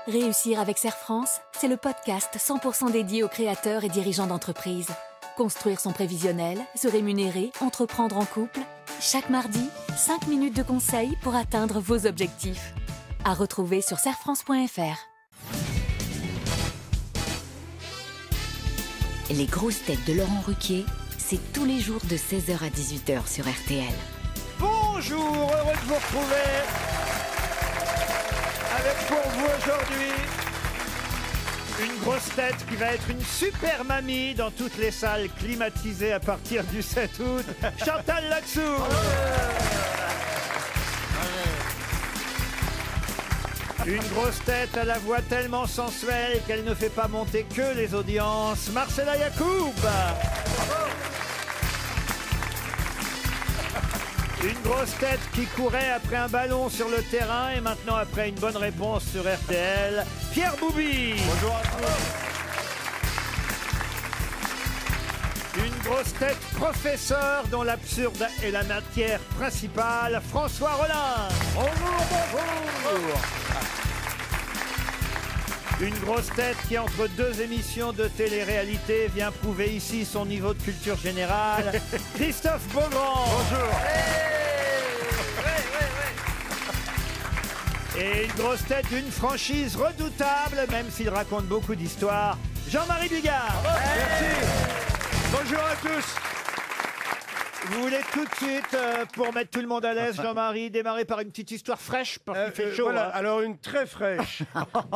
Réussir avec Serre France, c'est le podcast 100% dédié aux créateurs et dirigeants d'entreprises. Construire son prévisionnel, se rémunérer, entreprendre en couple. Chaque mardi, 5 minutes de conseils pour atteindre vos objectifs. À retrouver sur serrefrance.fr. Les grosses têtes de Laurent Ruquier, c'est tous les jours de 16h à 18h sur RTL. Bonjour, heureux de vous retrouver avec pour vous aujourd'hui une grosse tête qui va être une super mamie dans toutes les salles climatisées à partir du 7 août, Chantal Latsou. Une grosse tête à la voix tellement sensuelle qu'elle ne fait pas monter que les audiences, Marcella Yacoub. Une grosse tête qui courait après un ballon sur le terrain et maintenant après une bonne réponse sur RTL, Pierre Bouby. Bonjour à tous. Une grosse tête professeur dont l'absurde est la matière principale, François Rollin. Bonjour, bonjour. Une grosse tête qui, entre deux émissions de télé-réalité, vient prouver ici son niveau de culture générale, Christophe Beaugrand. Bonjour. Et une grosse tête d'une franchise redoutable, même s'il raconte beaucoup d'histoires, Jean-Marie Bigard. Merci. Bonjour à tous. Vous voulez tout de suite, pour mettre tout le monde à l'aise, Jean-Marie, démarrer par une petite histoire fraîche, parce qu'il fait chaud. Voilà, hein. alors une très fraîche.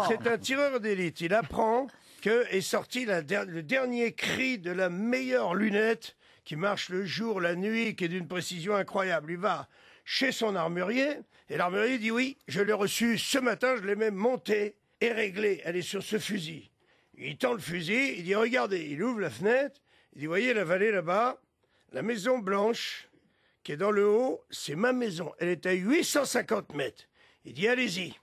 C'est un tireur d'élite. Il apprend que est sorti le dernier cri de la meilleure lunette qui marche le jour, la nuit, qui est d'une précision incroyable. Il va chez son armurier, et l'armurier dit oui, je l'ai reçu ce matin, je l'ai même montée et réglée. Elle est sur ce fusil. Il tend le fusil, il dit regardez, il ouvre la fenêtre, il dit voyez la vallée là-bas, la maison blanche qui est dans le haut, c'est ma maison. Elle est à 850 mètres. Il dit allez-y,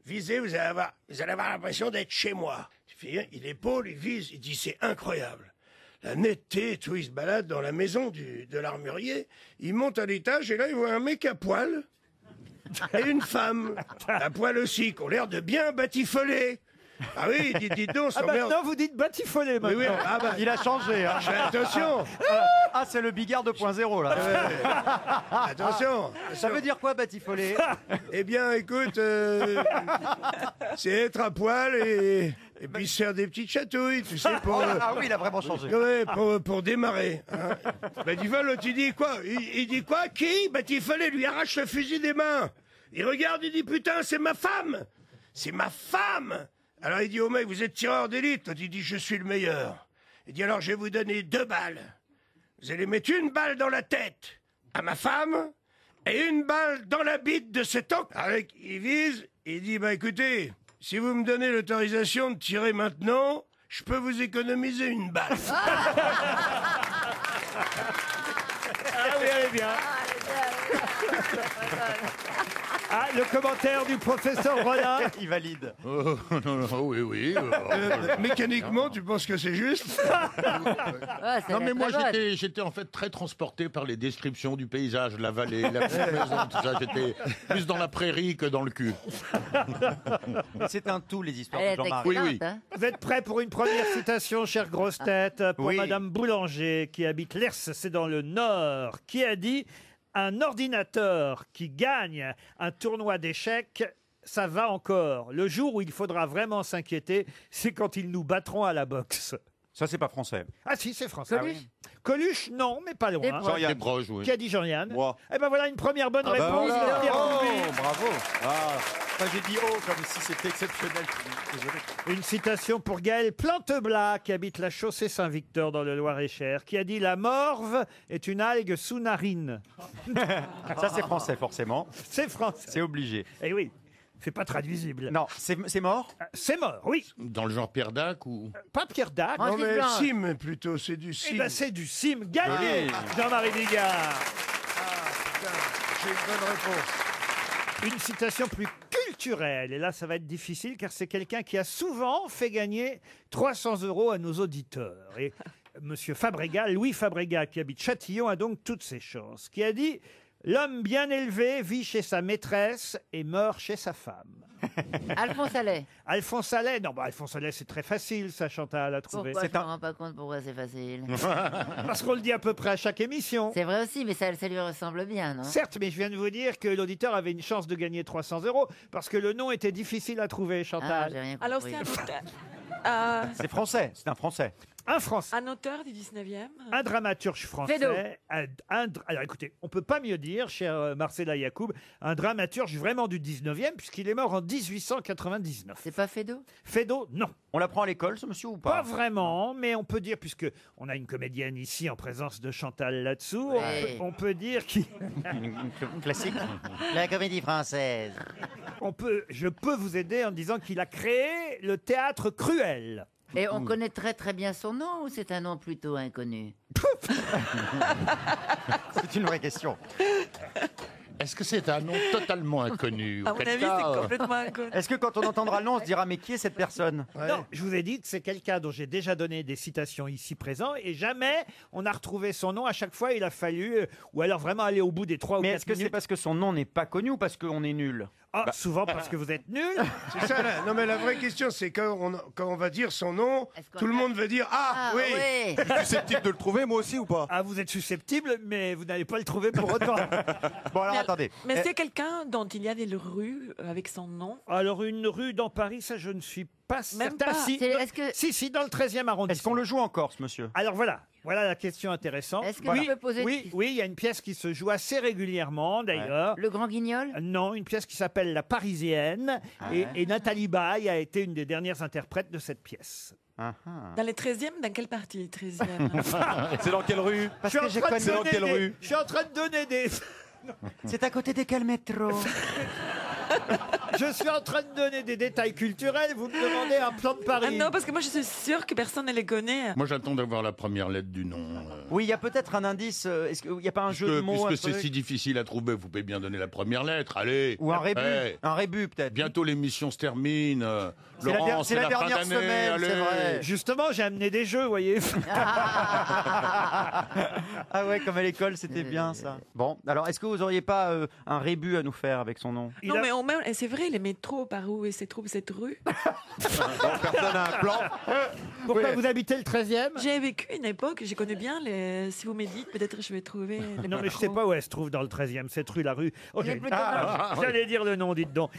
visez, vous allez avoir l'impression d'être chez moi. Il épaule, il vise, il dit c'est incroyable. La netteté et tout, il se balade dans la maison de l'armurier, il monte à l'étage et là il voit un mec à poil et une femme à poil aussi, qui ont l'air de bien batifoler. Ah oui, dites donc, Ah maintenant vous dites batifolé maintenant. Oui, ah bah, Il a changé. Hein. attention, Ah, c'est le Bigard 2.0 là. attention. Ça veut dire quoi, batifolé? Eh bien, écoute, c'est être à poil et puis se faire des petites chatouilles, tu sais, pour, Ah oui, il a vraiment changé. ouais, pour démarrer. Hein. Bah, tu dis quoi? Il dit quoi? Qui? Bah, il fallait lui arrache le fusil des mains. Il regarde, il dit putain, c'est ma femme! C'est ma femme! Alors il dit au mec, vous êtes tireur d'élite. Il dit, je suis le meilleur. Il dit, alors je vais vous donner 2 balles. Vous allez mettre une balle dans la tête à ma femme et une balle dans la bite de cet homme. Alors il vise, il dit, bah écoutez, si vous me donnez l'autorisation de tirer maintenant, je peux vous économiser une balle. Ah oui, elle est bien. Ah, le commentaire du professeur Rollin. Il valide. Oui. Mécaniquement, tu penses que c'est juste? Non, mais moi, j'étais en fait très transporté par les descriptions du paysage, la vallée, la petite maison, tout ça. J'étais plus dans la prairie que dans le cul. C'est un tout, les histoires de Jean-Marie. Oui. Vous êtes prêts pour une première citation, chère grosse tête, pour Oui. Madame Boulanger, qui habite Lers, c'est dans le Nord, qui a dit « Un ordinateur qui gagne un tournoi d'échecs, ça va encore. Le jour où il faudra vraiment s'inquiéter, c'est quand ils nous battront à la boxe. » Ça, c'est pas français. Ah si, c'est français. Coluche. Coluche, non, mais pas loin. Jean-Yann. T'es proche, oui. Qui a dit Jean-Yann? Moi. Eh ben voilà une première bonne réponse de Pierre Bouby. Bravo. Enfin, j'ai dit oh, comme si c'était exceptionnel. Désolé. Une citation pour Gaël Planteblas, qui habite la chaussée Saint-Victor dans le Loir-et-Cher, qui a dit « La morve est une algue sous-narine Ça, c'est français, forcément. ». C'est français. C'est obligé. Eh oui, c'est pas traduisible. Non, c'est mort. C'est mort, oui. Dans le genre Pierre Dac ou... Pas Pierre Dac. Non, mais Blanc. sim, plutôt, c'est du Eh sim. ben c'est du sim. Gagné, Jean-Marie Bigard. J'ai une bonne réponse. Une citation plus culturelle. Et là, ça va être difficile, car c'est quelqu'un qui a souvent fait gagner 300 € à nos auditeurs. Et Monsieur Fabregat, Louis Fabregat, qui habite Châtillon, a donc toutes ses chances. Qui a dit... L'homme bien élevé vit chez sa maîtresse et meurt chez sa femme. Alphonse Allais. Alphonse Allais, non, Alphonse Allais, c'est très facile, ça, Chantal, à trouver. Pourquoi je ne me rends pas compte pourquoi c'est facile? Parce qu'on le dit à peu près à chaque émission. C'est vrai aussi, mais ça lui ressemble bien, non? Certes, mais je viens de vous dire que l'auditeur avait une chance de gagner 300 € parce que le nom était difficile à trouver, Chantal. j'ai rien Alors, compris. c'est un auteur. C'est français, c'est un français. Un Français. Un auteur du 19e. Un dramaturge français. Fédo. Alors écoutez, on peut pas mieux dire, cher Marcella Yacoub, un dramaturge vraiment du 19e, puisqu'il est mort en 1899. C'est pas Fédo? Fédo, non. On l'apprend à l'école, ce monsieur, ou Pas pas? vraiment, mais on peut dire, puisque on a une comédienne ici en présence de Chantal là-dessous, Ouais. on peut dire qu'il... Une classique. La comédie française. Je peux vous aider en disant qu'il a créé le théâtre Cruel. Et on connaît très très bien son nom ou c'est un nom plutôt inconnu? C'est une vraie question. Est-ce que c'est un nom totalement inconnu? À mon Auquel avis, cas, c'est complètement inconnu. Est-ce que quand on entendra le nom, on se dira mais qui est cette personne? Non, je vous ai dit que c'est quelqu'un dont j'ai déjà donné des citations ici présents et jamais on a retrouvé son nom. À chaque fois, il a fallu, ou alors vraiment aller au bout des 3 ou 4 Mais minutes. est-ce que c'est parce que son nom n'est pas connu ou parce qu'on est nul? Souvent parce que vous êtes nul. C'est ça, là. Non, mais la vraie question, c'est quand on va dire son nom, Est-ce qu'on tout le a- monde va dire Ah, oui. oui. Je suis susceptible de le trouver, moi aussi, ou pas? Ah, vous êtes susceptible, mais vous n'allez pas le trouver pour autant. Bon alors Mais- attendez. Mais c'est quelqu'un dont il y a des rues avec son nom. Alors, une rue dans Paris, ça, je ne suis pas Même certain. pas. Si, C'est- est-ce que- si, dans le 13e arrondissement. Est-ce qu'on le joue encore, ce monsieur? Alors voilà la question intéressante. Est-ce que oui, je peux poser une oui, question oui, il y a une pièce qui se joue assez régulièrement, d'ailleurs. Le Grand Guignol? Non, une pièce qui s'appelle La Parisienne. Et Nathalie Baye a été une des dernières interprètes de cette pièce. Dans les 13e, dans quelle partie les 13e? C'est dans quelle rue? Parce que j'ai connu. C'est dans quelle rue? Je suis en train de donner des... C'est à côté de quel métro? Je suis en train de donner des détails culturels. Vous me demandez un plan de Paris. Ah non, parce que moi je suis sûre que personne ne les connaît. Moi, j'attends d'avoir la première lettre du nom. Oui, il y a peut-être un indice. Est-ce qu'il n'y a pas un jeu de mots? Puisque un c'est truc si difficile à trouver, vous pouvez bien donner la première lettre. Allez. Ou un rébut? Eh, Un rébut peut-être. bientôt l'émission se termine. C'est la Laurent, c'est la fin dernière d'année, semaine, allez. c'est vrai. Justement, j'ai amené des jeux, vous voyez. Ah ouais, comme à l'école, c'était bien ça. Bon, alors est-ce que vous auriez pas un rébut à nous faire avec son nom? Il Non, a- mais c'est vrai, les métros, par où se trouve cette rue? Personne n'a un plan? Pourquoi vous habitez le 13e? J'ai vécu une époque, je connais bien les. Si vous me dites, peut-être je vais trouver. les Non, mais je sais métros. pas où elle se trouve dans le 13e, cette rue, la rue. Oh, Il est j'ai- plutôt J'allais dire le nom, dites donc.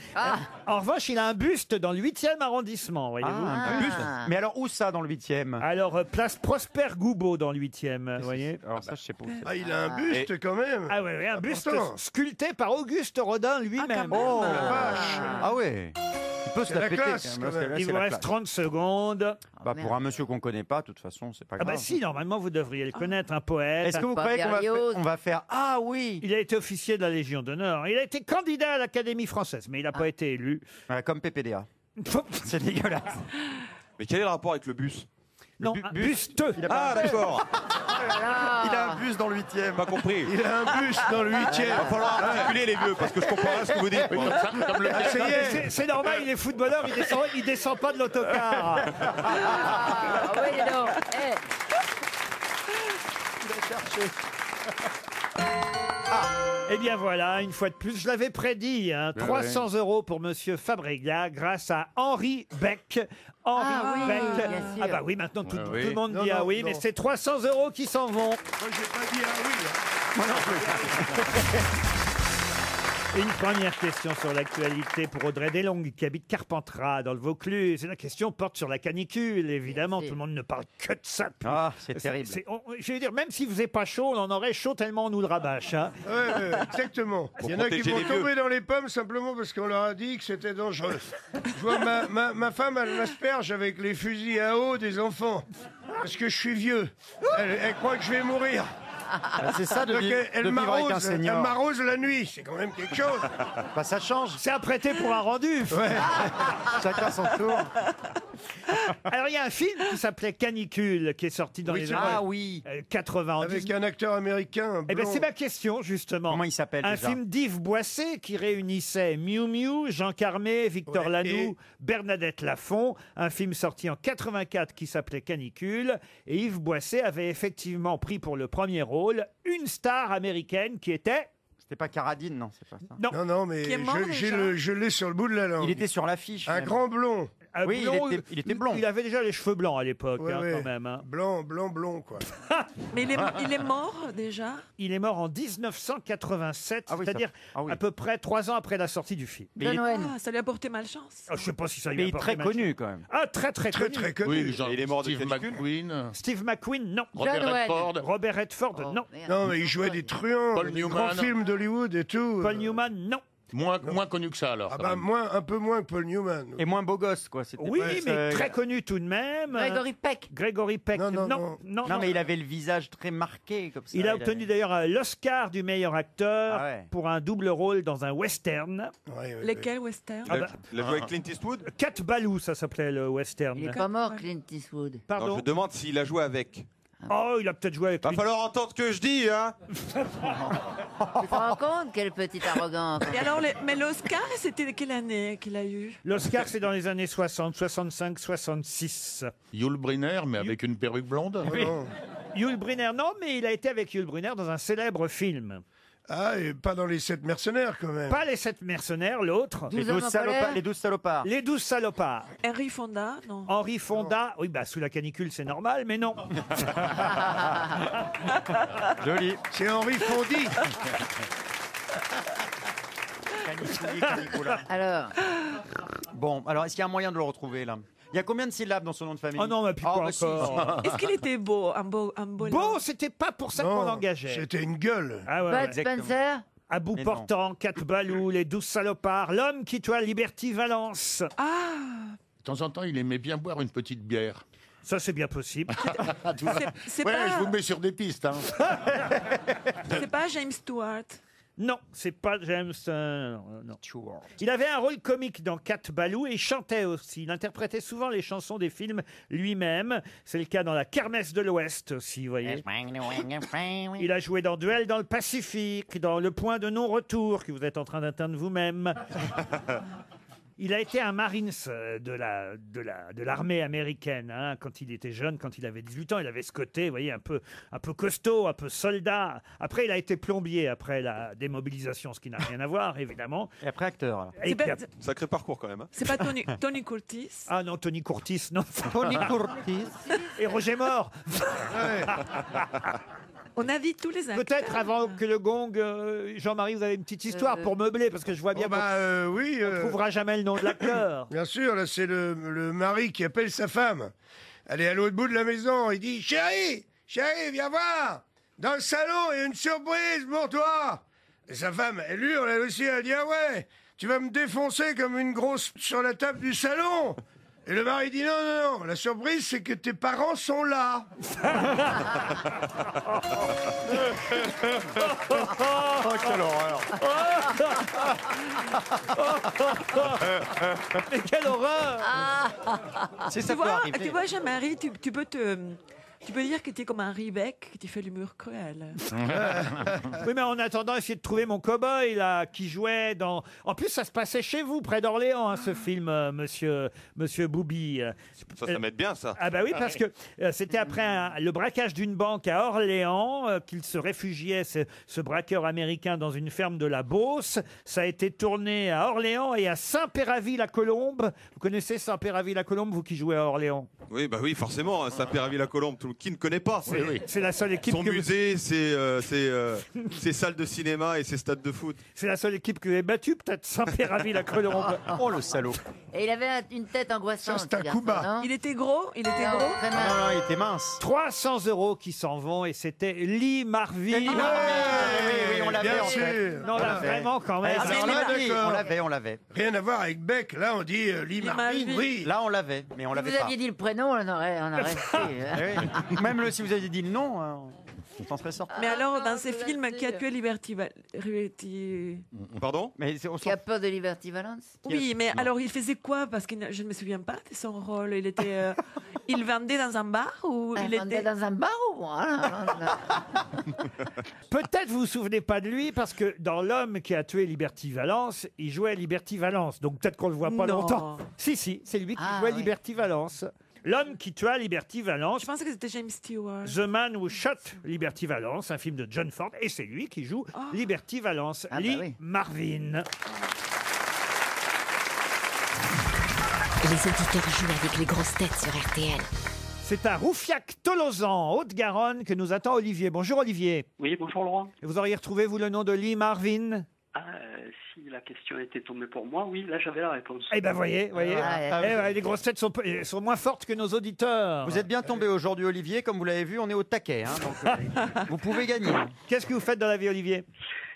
En revanche, il a un buste dans le 8e arrondissement, voyez-vous. Un buste. Mais alors où ça dans le 8e? Alors, place Prosper Goubeau dans le 8e, vous voyez. Alors ça, je sais pas où c'est. Ah, il a un buste quand même. Ah ouais, un buste Important. sculpté par Auguste Rodin lui-même. Ah, quand même. Oh La vache. Ah ouais. Il peut se C'est la la péter. classe, quand quand même. même. Là, Il c'est vous la reste classe. 30 secondes. Bah, pour un monsieur qu'on connaît pas, de toute façon, c'est pas Ah grave. bah si, normalement, vous devriez le connaître, un poète. Est-ce que vous Pas croyez qu'on va, Berlioz. on va faire Ah oui, Il a été officier de la Légion d'honneur. Il a été candidat à l'Académie française, mais il n'a pas été élu. Voilà, comme PPDA. C'est dégueulasse. Mais quel est le rapport avec le bus? Non, bu- un bus. busteux. Ah, d'accord. Il a un bus dans le 8e. Pas compris. Il a un buste dans le 8e. Il va falloir articuler les vieux parce que je comprends pas ce que vous dites. Oui, moi. comme ça, comme le Ah, ça y est. C'est normal, il est footballeur, il descend pas de l'autocar. Ah oui, dis donc. Eh, Eh bien voilà, une fois de plus, je l'avais prédit, hein, 300 € pour Monsieur Fabregat grâce à Henri Beck. Henri Ah oui, Beck. bien sûr. Ah bah oui, maintenant tout, Ouais, tout oui. le monde Non, dit ah non, oui, non. mais c'est 300 € qui s'en vont. Moi, j'ai pas dit ah oui. Une première question sur l'actualité pour Audrey Deslongues qui habite Carpentras dans le Vaucluse. Et la question porte sur la canicule, évidemment. Merci. Tout le monde ne parle que de ça. Ah, c'est terrible. Je veux dire, même s'il faisait pas chaud, on en aurait chaud tellement on nous le rabâche. Hein. Ouais, exactement. Il y en a qui protéger vont les vieux. tomber dans les pommes simplement parce qu'on leur a dit que c'était dangereux. Je vois ma femme, elle m'asperge avec les fusils à eau des enfants. Parce que je suis vieux. Elle croit que je vais mourir. Ah, c'est ça de, Donc vivre, elle de vivre avec un m'arrose, elle senior. m'arrose la nuit. C'est quand même quelque chose. Bah, ça change. C'est à prêter pour un rendu. Chacun son tour. Alors, il y a un film qui s'appelait Canicule qui est sorti dans les Ah années oui. 80. Avec un acteur américain. Eh ben, blond. c'est ma question, justement. Comment il s'appelle Un déjà film d'Yves Boisset qui réunissait Miu Miu, Jean Carmé, Victor Ouais, Lanoux, et- Bernadette Lafont. Un film sorti en 84 qui s'appelait Canicule. Et Yves Boisset avait effectivement pris pour le premier rôle une star américaine qui était... C'était pas Carradine, non, c'est pas ça. Non. Non, mais Qui est mort déjà je l'ai sur le bout de la langue. Il était sur l'affiche. Un même. grand blond. Oui, il était blond. Il avait déjà les cheveux blancs à l'époque, Ouais, ouais. quand même. Hein. Blond, quoi. Mais il est mort déjà. Il est mort en 1987, Ah oui, c'est-à-dire oui. à peu près 3 ans après la sortie du film. Mais il est- Noël. Ça lui a porté malchance. Je ne sais pas si ça lui Mais a il est porté très malchance. connu quand même. Ah, très connu. Très connu. Oui, genre Il est mort de Steve canicule. McQueen, Steve McQueen, non. Robert John Wayne. Redford, Robert Redford, Oh, non. merde. Non, mais il jouait des truands, Paul des Newman. grands films d'Hollywood et tout. Paul Newman, non. moins connu que ça alors. Ah quand bah même. un peu moins que Paul Newman. Et moins beau gosse, quoi. C'était Oui, plus, mais très connu tout de même. Grégory Peck. Gregory Peck, Non, non, non. Non, mais il avait le visage très marqué comme ça. Il a obtenu d'ailleurs l'Oscar du meilleur acteur Ah ouais. pour un double rôle dans un western. Ouais, Lesquels western Ah bah, Il a joué avec Clint Eastwood. Cat Balou, ça s'appelait le western. Il est pas mort, Clint Eastwood. Pardon. Non, je demande s'il a joué avec. Oh, il a peut-être joué avec Va lui. falloir entendre ce que je dis, hein. Tu te rends compte quelle petite arrogance. Et alors, mais l'Oscar, c'était de quelle année qu'il a eu? L'Oscar, c'est dans les années 60, 65, 66. Yul Brynner, mais avec une perruque blonde. Yul Brynner, non, mais il a été avec Yul Brynner dans un célèbre film. Ah, et pas dans les 7 mercenaires, quand même. Pas les 7 mercenaires, l'autre. Les 12 salopards. Les 12 salopards. Les 12 salopards. Henry Fonda, non. Henri Fonda, oui, bah sous la canicule, c'est normal, mais non. Joli. C'est Henri Fondy. Alors, Bon, alors est-ce qu'il y a un moyen de le retrouver là? Il y a combien de syllabes dans son nom de famille? Oh non, mais puis Oh, pas bah, si, encore. Est-ce qu'il était beau, un beau Bon, c'était pas pour ça qu'on l'engageait. C'était une gueule. Ah ouais, Bud ouais. exactement. Spencer. À bout Mais portant, 4 balous, les 12 salopards, l'homme qui tua Liberty Valence. Ah, De temps en temps, il aimait bien boire une petite bière. Ça, c'est bien possible. c'est Ouais, pas, je vous mets sur des pistes. Hein. c'est pas James Stewart. Non, c'est pas James. Non. Il avait un rôle comique dans Cat Balou et il chantait aussi. Il interprétait souvent les chansons des films lui-même. C'est le cas dans La Kermesse de l'Ouest aussi, vous voyez. Il a joué dans Duel dans le Pacifique, dans Le Point de non-retour que vous êtes en train d'atteindre vous-même. Il a été un Marines de l'armée américaine hein, quand il était jeune, quand il avait 18 ans. Il avait ce côté, vous voyez, un peu costaud, un peu soldat. Après, il a été plombier après la démobilisation, ce qui n'a rien à voir, évidemment. Et après acteur. Alors. Et C'est puis pas, après- Sacré parcours quand même. Hein. c'est pas Tony Curtis. Ah non, Tony Curtis, non. Tony Curtis. Et Roger Moore. On a vu tous les acteurs. Peut-être avant que le gong, Jean-Marie, vous avez une petite histoire pour meubler, parce que je vois bien Oh, bah, oui. qu'on ne trouvera jamais le nom de l'acteur. Bien sûr, là, c'est le mari qui appelle sa femme. Elle est à l'autre bout de la maison. Il dit, chérie, viens voir. Dans le salon, il y a une surprise pour toi. Et sa femme, elle hurle, elle aussi, elle dit, ah ouais, tu vas me défoncer comme une grosse sur la table du salon. Et le mari dit, non, la surprise, c'est que tes parents sont là. Oh, quelle horreur. Mais quelle horreur. C'est Tu ça peut vois, arriver. tu vois, Jean-Marie, tu peux dire que tu es comme un Riebeck, que tu fais l'humour cruel. Oui, mais en attendant, essayez de trouver mon cow-boy, là, qui jouait dans... En plus, ça se passait chez vous, près d'Orléans, hein, ce film, monsieur Boubi. Ça m'aide bien, ça. Ah bah oui, parce que c'était après le braquage d'une banque à Orléans qu'il se réfugiait, ce braqueur américain, dans une ferme de la Beauce. Ça a été tourné à Orléans et à Saint-Péraville-la-Colombe. Vous connaissez Saint-Péraville-la-Colombe, vous qui jouez à Orléans? Oui, bah oui, forcément. hein, Saint-Péraville-la-Colombe, qui ne connaît pas C'est la seule équipe son que vous... musée, ses salles de cinéma et ses stades de foot. C'est la seule équipe que vous avez battue, peut-être Saint-Péraville-la-Colombe. Oh le salaud. Et il avait une tête angoissante. Ça, c'est un ce garçon, Cuba. non Il était gros, Très Non, mal. non, il était mince. 300 € qui s'en vont et c'était Lee Marvin. Oui, on l'avait Bien en fait. sûr. Non, là, vraiment, quand même. Eh, mais on là, l'avait, d'accord. on l'avait. Rien à voir avec Beck. Là, on dit Lee Marvin. Marvin. Oui. Là, on l'avait, mais on Si l'avait vous pas. aviez dit le prénom, on aurait su. Eh oui. Même si vous aviez dit le nom, on s'en serait sorti. Mais alors, dans ces films, qui a tué Liberty... Pardon? Mais on Qui a peur de Liberty Valence? Oui, mais alors, il faisait quoi? Parce que je ne me souviens pas de son rôle. Il était... il vendait dans un bar ou il était... dans un bar ou Peut-être vous vous souvenez pas de lui parce que dans L'homme qui a tué Liberty Valence, il jouait Liberty Valence. Donc peut-être qu'on le voit pas Non. longtemps. Si, c'est lui qui Ah, jouait oui. Liberty Valence. L'homme qui tua Liberty Valance. Je pensais que c'était James Stewart. The Man Who Shot Liberty Valance, un film de John Ford, et c'est lui qui joue Liberty Valance, Lee Marvin. Les auditeurs jouent avec les grosses têtes sur RTL. C'est à Roufiac-Tolosan, Haute-Garonne, que nous attend Olivier. Bonjour Olivier. Oui, bonjour Laurent. Et vous auriez retrouvé, vous, le nom de Lee Marvin? Si la question était tombée pour moi, oui, là j'avais la réponse. Eh ben voyez. Les grosses têtes sont moins fortes que nos auditeurs. Vous êtes bien tombé aujourd'hui, Olivier. Comme vous l'avez vu, on est au taquet. Donc, vous pouvez gagner. Qu'est-ce que vous faites dans la vie, Olivier?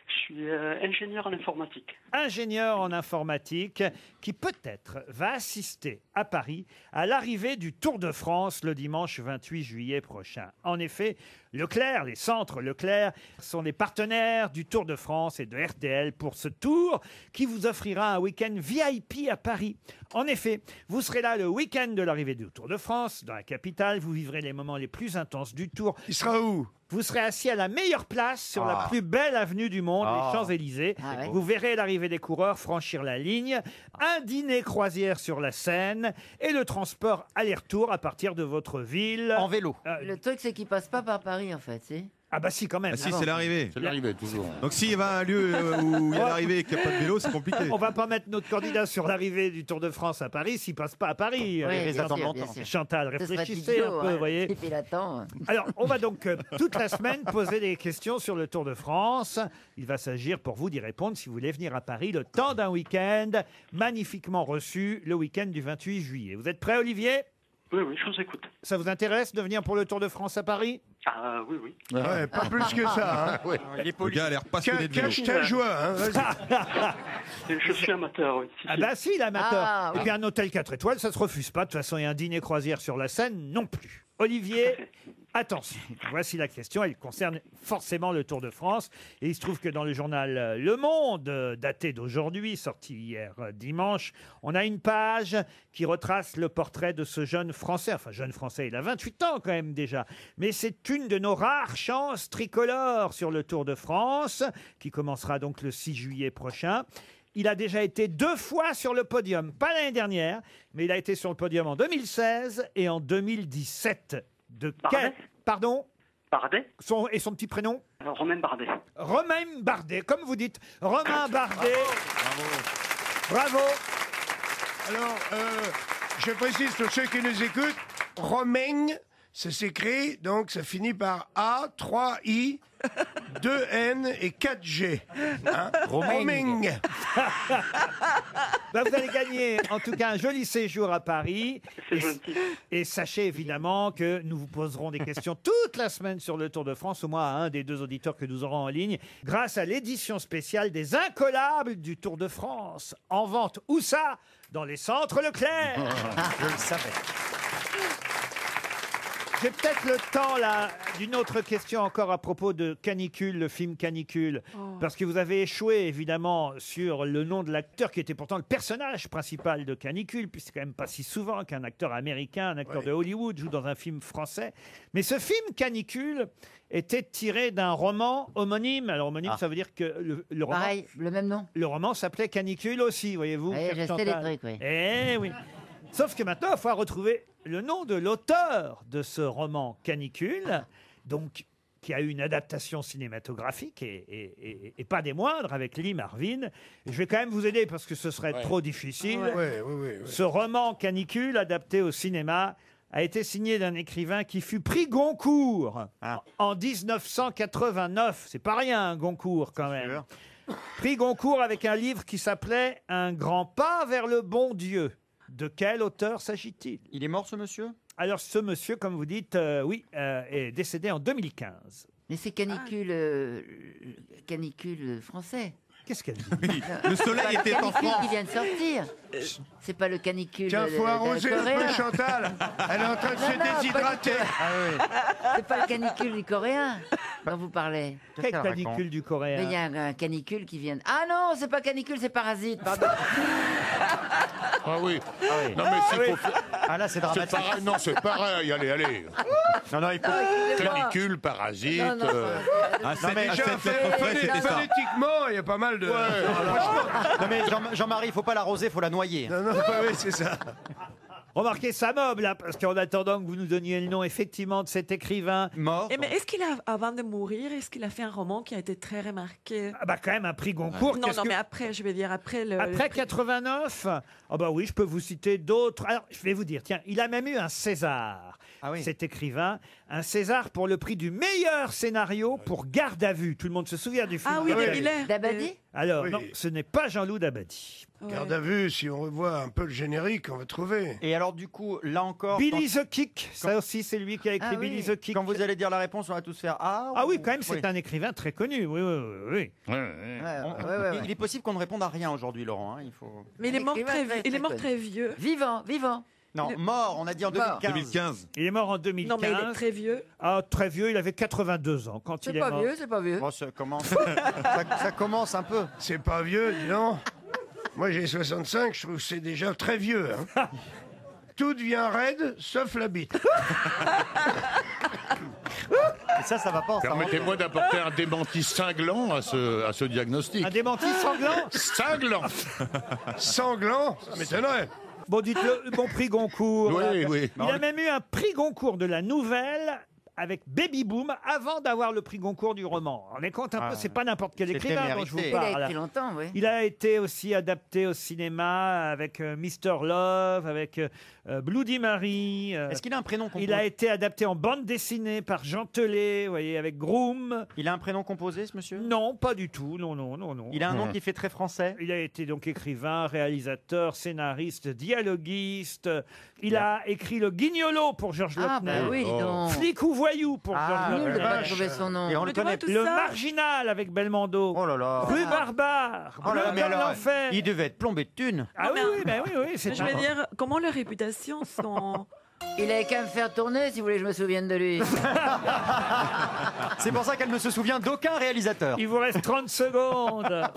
Je suis ingénieur en informatique. Ingénieur en informatique qui peut-être va assister à Paris à l'arrivée du Tour de France le dimanche 28 juillet prochain. En effet, Leclerc, les centres Leclerc sont les partenaires du Tour de France et de RTL pour ce tour qui vous offrira un week-end VIP à Paris. En effet, vous serez là le week-end de l'arrivée du Tour de France dans la capitale. Vous vivrez les moments les plus intenses du Tour. Il sera où? Vous serez assis à la meilleure place sur la plus belle avenue du monde, les Champs-Élysées. Vous verrez l'arrivée des coureurs franchir la ligne, un dîner croisière sur la Seine et le transport aller-retour à partir de votre ville. En vélo. Le truc, c'est qu'il passe pas par Paris, en fait, si. Ah bah si, quand même. Ah si, c'est l'arrivée. C'est l'arrivée, toujours. Donc s'il va à un lieu où il y a l'arrivée et qu'il n'y a pas de vélo, c'est compliqué. On va pas mettre notre candidat sur l'arrivée du Tour de France à Paris s'il passe pas à Paris. Oui, bien sûr. Chantal, réfléchissez un peu, vous voyez. Et puis il attend. Alors, on va donc toute la semaine poser des questions sur le Tour de France. Il va s'agir pour vous d'y répondre si vous voulez venir à Paris le temps d'un week-end magnifiquement reçu le week-end du 28 juillet. Vous êtes prêt, Olivier? Oui, je vous écoute. Ça vous intéresse de venir pour le Tour de France à Paris? Ah oui. Ouais, pas plus que ça. Hein. Le gars a l'air passionné de vélo. Cache ta joie. Hein, vas-y. Je suis amateur, oui. Ah bah si, l'amateur. Et puis un hôtel 4 étoiles, ça se refuse pas. De toute façon, et un dîner croisière sur la Seine, non plus. Olivier, attention. Voici la question. Elle concerne forcément le Tour de France. Et il se trouve que dans le journal Le Monde, daté d'aujourd'hui, sorti hier dimanche, on a une page qui retrace le portrait de ce jeune Français. Enfin, jeune Français, il a 28 ans quand même déjà. Mais c'est une de nos rares chances tricolores sur le Tour de France, qui commencera donc le 6 juillet prochain. Il a déjà été 2 fois sur le podium, pas l'année dernière, mais il a été sur le podium en 2016 et en 2017. De quel... Pardon? Bardet. Et son petit prénom? Romain Bardet. Romain Bardet, comme vous dites. Romain Bardet. Bravo. Alors, je précise pour ceux qui nous écoutent, Romain, ça s'écrit, donc ça finit par A, 3I, 2N et 4G. Hein? Romain. Ben, vous allez gagner en tout cas un joli séjour à Paris. Et sachez évidemment que nous vous poserons des questions toute la semaine sur le Tour de France, au moins à un des 2 auditeurs que nous aurons en ligne, grâce à l'édition spéciale des Incollables du Tour de France. En vente, où ça? Dans les centres Leclerc. Je le savais. J'ai peut-être le temps là d'une autre question encore à propos de Canicule, le film Canicule, parce que vous avez échoué évidemment sur le nom de l'acteur qui était pourtant le personnage principal de Canicule, puis c'est quand même pas si souvent qu'un acteur américain, un acteur de Hollywood joue dans un film français. Mais ce film Canicule était tiré d'un roman homonyme. Alors homonyme, ça veut dire que le roman... Pareil, le même nom. Le roman s'appelait Canicule aussi, voyez-vous. Oui, je sais les trucs, oui. Eh oui. Sauf que maintenant, il faut retrouver le nom de l'auteur de ce roman Canicule, donc qui a eu une adaptation cinématographique et pas des moindres avec Lee Marvin. Et je vais quand même vous aider parce que ce serait trop difficile. Oui. Ce roman Canicule, adapté au cinéma, a été signé d'un écrivain qui fut prix Goncourt en 1989. C'est pas rien, Goncourt, quand même. Prix Goncourt avec un livre qui s'appelait « Un grand pas vers le bon Dieu ». De quel auteur s'agit-il? Il est mort, ce monsieur? Alors, ce monsieur, comme vous dites, oui, est décédé en 2015. Mais c'est canicule français. Qu'est-ce qu'elle dit? Le soleil était en C'est le canicule France. qui vient de sortir. C'est pas le canicule. Tiens, faut arroser un peu Chantal. Elle est en train de se déshydrater. C'est pas le canicule du coréen dont vous parlez. Quel canicule du coréen? Mais il y a un canicule qui vient. Ah non, c'est pas canicule, c'est parasite. Pardon. Ah oui. Non mais s'il faut faire... Ah là, c'est dramatique. C'est pareil, non, c'est pareil, allez. Non, il faut... Canicule, parasite... Phonétiquement, il y a pas mal de... Non mais Jean-Marie, il faut pas l'arroser, il faut la noyer. Non, oui, c'est ça. Remarquez ça mob là, parce qu'en attendant que vous nous donniez le nom effectivement de cet écrivain Mort. Mais est-ce qu'il a, avant de mourir, est-ce qu'il a fait un roman qui a été très remarqué? Ah bah quand même un prix Goncourt. Non, non, mais après, je vais dire après le. Après prix. 89. Ah bah oui, je peux vous citer d'autres. Alors, je vais vous dire, tiens, il a même eu un César, cet écrivain, un César pour le prix du meilleur scénario pour Garde à vue. Tout le monde se souvient du film. Ah oui, Garde à de vue. Miller. Dabadi? Alors, Oui. non, ce n'est pas Jean-Loup Dabadi. Garde à vue, si on revoit un peu le générique, on va trouver. Et alors, du coup, là encore. Billy the Kick, ça aussi, c'est lui qui a écrit Ah oui. Billy the Kick. Quand vous allez dire la réponse, on va tous faire Ah. Ah ou- oui, quand même, c'est un écrivain très connu. Oui, oui, oui. On- Il est possible qu'on ne réponde à rien aujourd'hui, Laurent. hein, Il faut. Mais il est mort Écrivain très, très, il est très mort connu. très vieux. Vivant, vivant. Non, Le- mort, on a dit en Mort. 2015. Il est mort en 2015. Non, mais il est très vieux. Ah, très vieux, il avait 82 ans quand C'est il est pas mort. vieux, c'est pas vieux. Bon, ça commence, ça commence un peu. C'est pas vieux, dis donc. Moi, j'ai 65, je trouve que c'est déjà très vieux. hein. Tout devient raide, sauf la bite. Et ça va pas. Permettez-moi d'apporter un démenti cinglant à ce diagnostic. Un démenti sanglant Cinglant. Sanglant, ça m'étonnerait. Bon, dites-le, bon prix Goncourt. Oui, oui. Il a même eu un prix Goncourt de la nouvelle avec Baby Boom avant d'avoir le prix Goncourt du roman. On est compte un peu, c'est pas n'importe quel c'était écrivain dont je vous mérité. Il a parle. écrit longtemps, oui. Il a été aussi adapté au cinéma avec Mr. Love, avec Bloody Mary. Est-ce qu'il a un prénom composé? Il a été adapté en bande dessinée par Jean Telet, vous voyez, avec Groom. Il a un prénom composé, ce monsieur? Non, pas du tout. Non, non, non, non. Il a un nom qui fait très français. Il a été donc écrivain, réalisateur, scénariste, dialoguiste. Il a écrit Le Guignolo pour Georges Ah, Lautner. bah oui, dis donc. Flic ou voyou pour Georges Nul de Lautner. pas trouver son nom. Et on le Mais tu vois, connaît. tout Le ça- Marginal avec Belmondo. Oh là là. Rue Barbare. Oh là là, Bleu mais comme alors, l'enfer. il devait être plombé de thunes. Ah oui, Non, oui, ben oui, oui, c'est Je vais dire, comment leurs réputations sont. Il avait qu'à me faire tourner si vous voulez que je me souvienne de lui. C'est pour ça qu'elle ne se souvient d'aucun réalisateur. Il vous reste 30 secondes.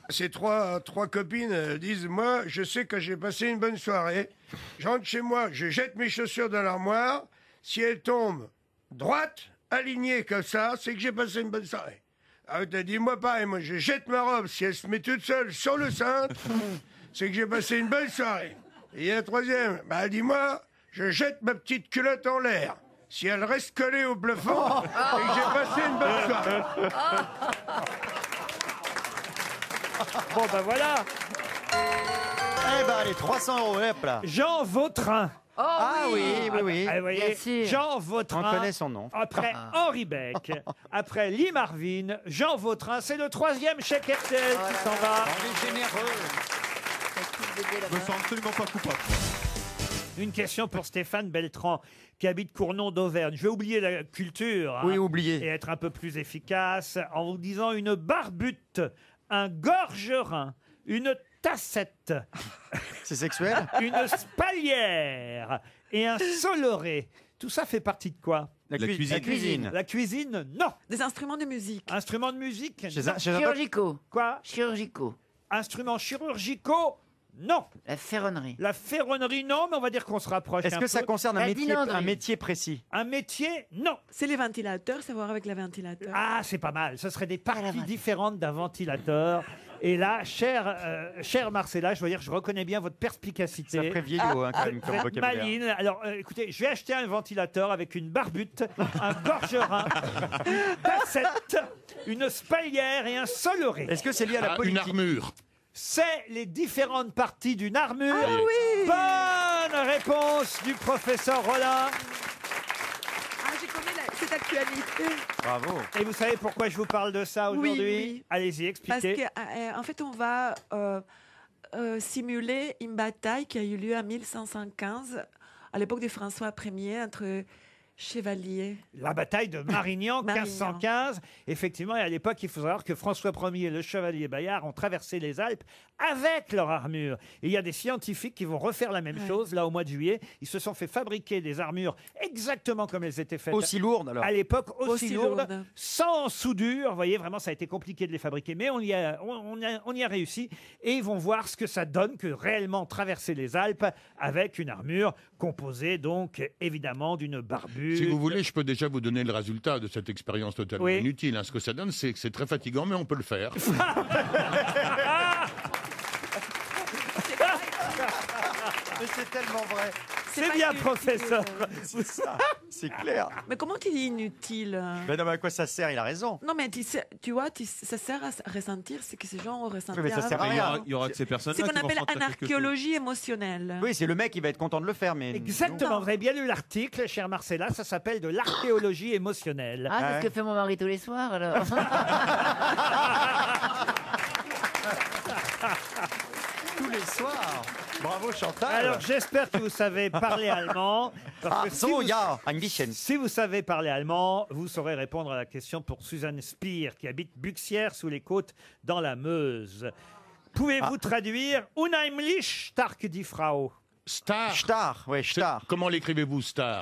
Ces trois copines disent, moi, je sais que j'ai passé une bonne soirée. Je rentre chez moi, je jette mes chaussures dans l'armoire. Si elles tombent droites, alignées comme ça, c'est que j'ai passé une bonne soirée. Alors t'as dit, moi pareil, moi je jette ma robe. Si elle se met toute seule sur le cintre, c'est que j'ai passé une bonne soirée. Et il y a la troisième, bah elle dit, moi, je jette ma petite culotte en l'air. Si elle reste collée au plafond, c'est que j'ai passé une bonne soirée. Bon, ben voilà. Eh ben allez, 300 €, hop là. Jean Vautrin. Oh, Ah oui, oui, oui. Ah, vous voyez, Bien sûr. Jean Vautrin. On connaît son nom. Après Henri Beck, après Lee Marvin, Jean Vautrin, c'est le 3e chèque RTL qui s'en va. Je me sens absolument pas coupable. Une question pour Stéphane Beltran, qui habite Cournon d'Auvergne. Je vais oublier la culture Oui, et oublié. être un peu plus efficace en vous disant une barbute, un gorgerin, une tassette, C'est sexuel? une spalière et un soloré. Tout ça fait partie de quoi? La cuisine. La cuisine. La cuisine, non. Des instruments de musique. Instruments de musique, Chez non. un- chez un- Chirurgicaux. Quoi? Chirurgicaux. Instruments chirurgicaux, non. La ferronnerie. La ferronnerie, non, mais on va dire qu'on se rapproche Est-ce un que ça peu. concerne La dinanderie. un métier précis? Un métier, non. C'est les ventilateurs, savoir avec les ventilateurs. Ah, c'est pas mal. Ce seraient des parties vache. différentes d'un ventilateur. Et là, cher Marcella, je veux dire, je reconnais bien votre perspicacité. Ça ferait vieillot, hein, quand même, Vous comme êtes vocabulaire. maline. Alors, écoutez, je vais acheter un ventilateur avec une barbute, un gorgerin, une tassette, une spalière et un soloré. Est-ce que c'est lié à la Ah, une politique? armure. C'est les différentes parties d'une armure. Ah oui. Bonne réponse du professeur Rollin. Ah, j'ai connu cette actualité. Bravo. Et vous savez pourquoi je vous parle de ça aujourd'hui? oui. Allez-y, Parce expliquez. qu'en fait, on va simuler une bataille qui a eu lieu en 1515, à l'époque de François Ier, entre chevaliers. La bataille de Marignan, Marignan. 1515. Effectivement, et à l'époque, il faut savoir que François Ier et le chevalier Bayard ont traversé les Alpes avec leur armure. Et il y a des scientifiques qui vont refaire la même chose, là, au mois de juillet. Ils se sont fait fabriquer des armures exactement comme elles étaient faites. Aussi lourde, alors? À l'époque, aussi Aussi lourdes, lourdes. sans soudure. Vous voyez, vraiment, ça a été compliqué de les fabriquer, mais on y a réussi. Et ils vont voir ce que ça donne que réellement traverser les Alpes avec une armure composée, donc, évidemment, d'une barbure. Si vous voulez, je peux déjà vous donner le résultat de cette expérience totalement Oui. inutile. hein. Ce que ça donne, c'est que c'est très fatigant, mais on peut le faire. Mais c'est tellement vrai. C'est pas bien, inutile. professeur. C'est ça, c'est clair. Mais comment tu dis inutile? Mais non, mais à quoi ça sert? Il a raison. Non, mais tu vois, ça sert à ressentir ce que ces gens ont ressenti. Oui, mais ça sert à avant. rien. Il y aura que ces personnes-là C'est qui qu'on vont appelle ressentir une quelque chose. archéologie émotionnelle. Oui, c'est le mec qui va être content de le faire, mais... Exactement, vous avez bien lu l'article, chère Marcella, ça s'appelle de l'archéologie émotionnelle. Ah, c'est ce que fait mon mari tous les soirs, alors. Tous les soirs. Bravo, Chantal. Alors j'espère que vous savez parler allemand. Parce que so, ja, ein bisschen. si vous savez parler allemand, vous saurez répondre à la question pour Suzanne Spier, qui habite Buxières sous les côtes dans la Meuse. Pouvez-vous traduire Unheimlich stark die Frau? Star. Star, ouais, star. Comment l'écrivez-vous, star?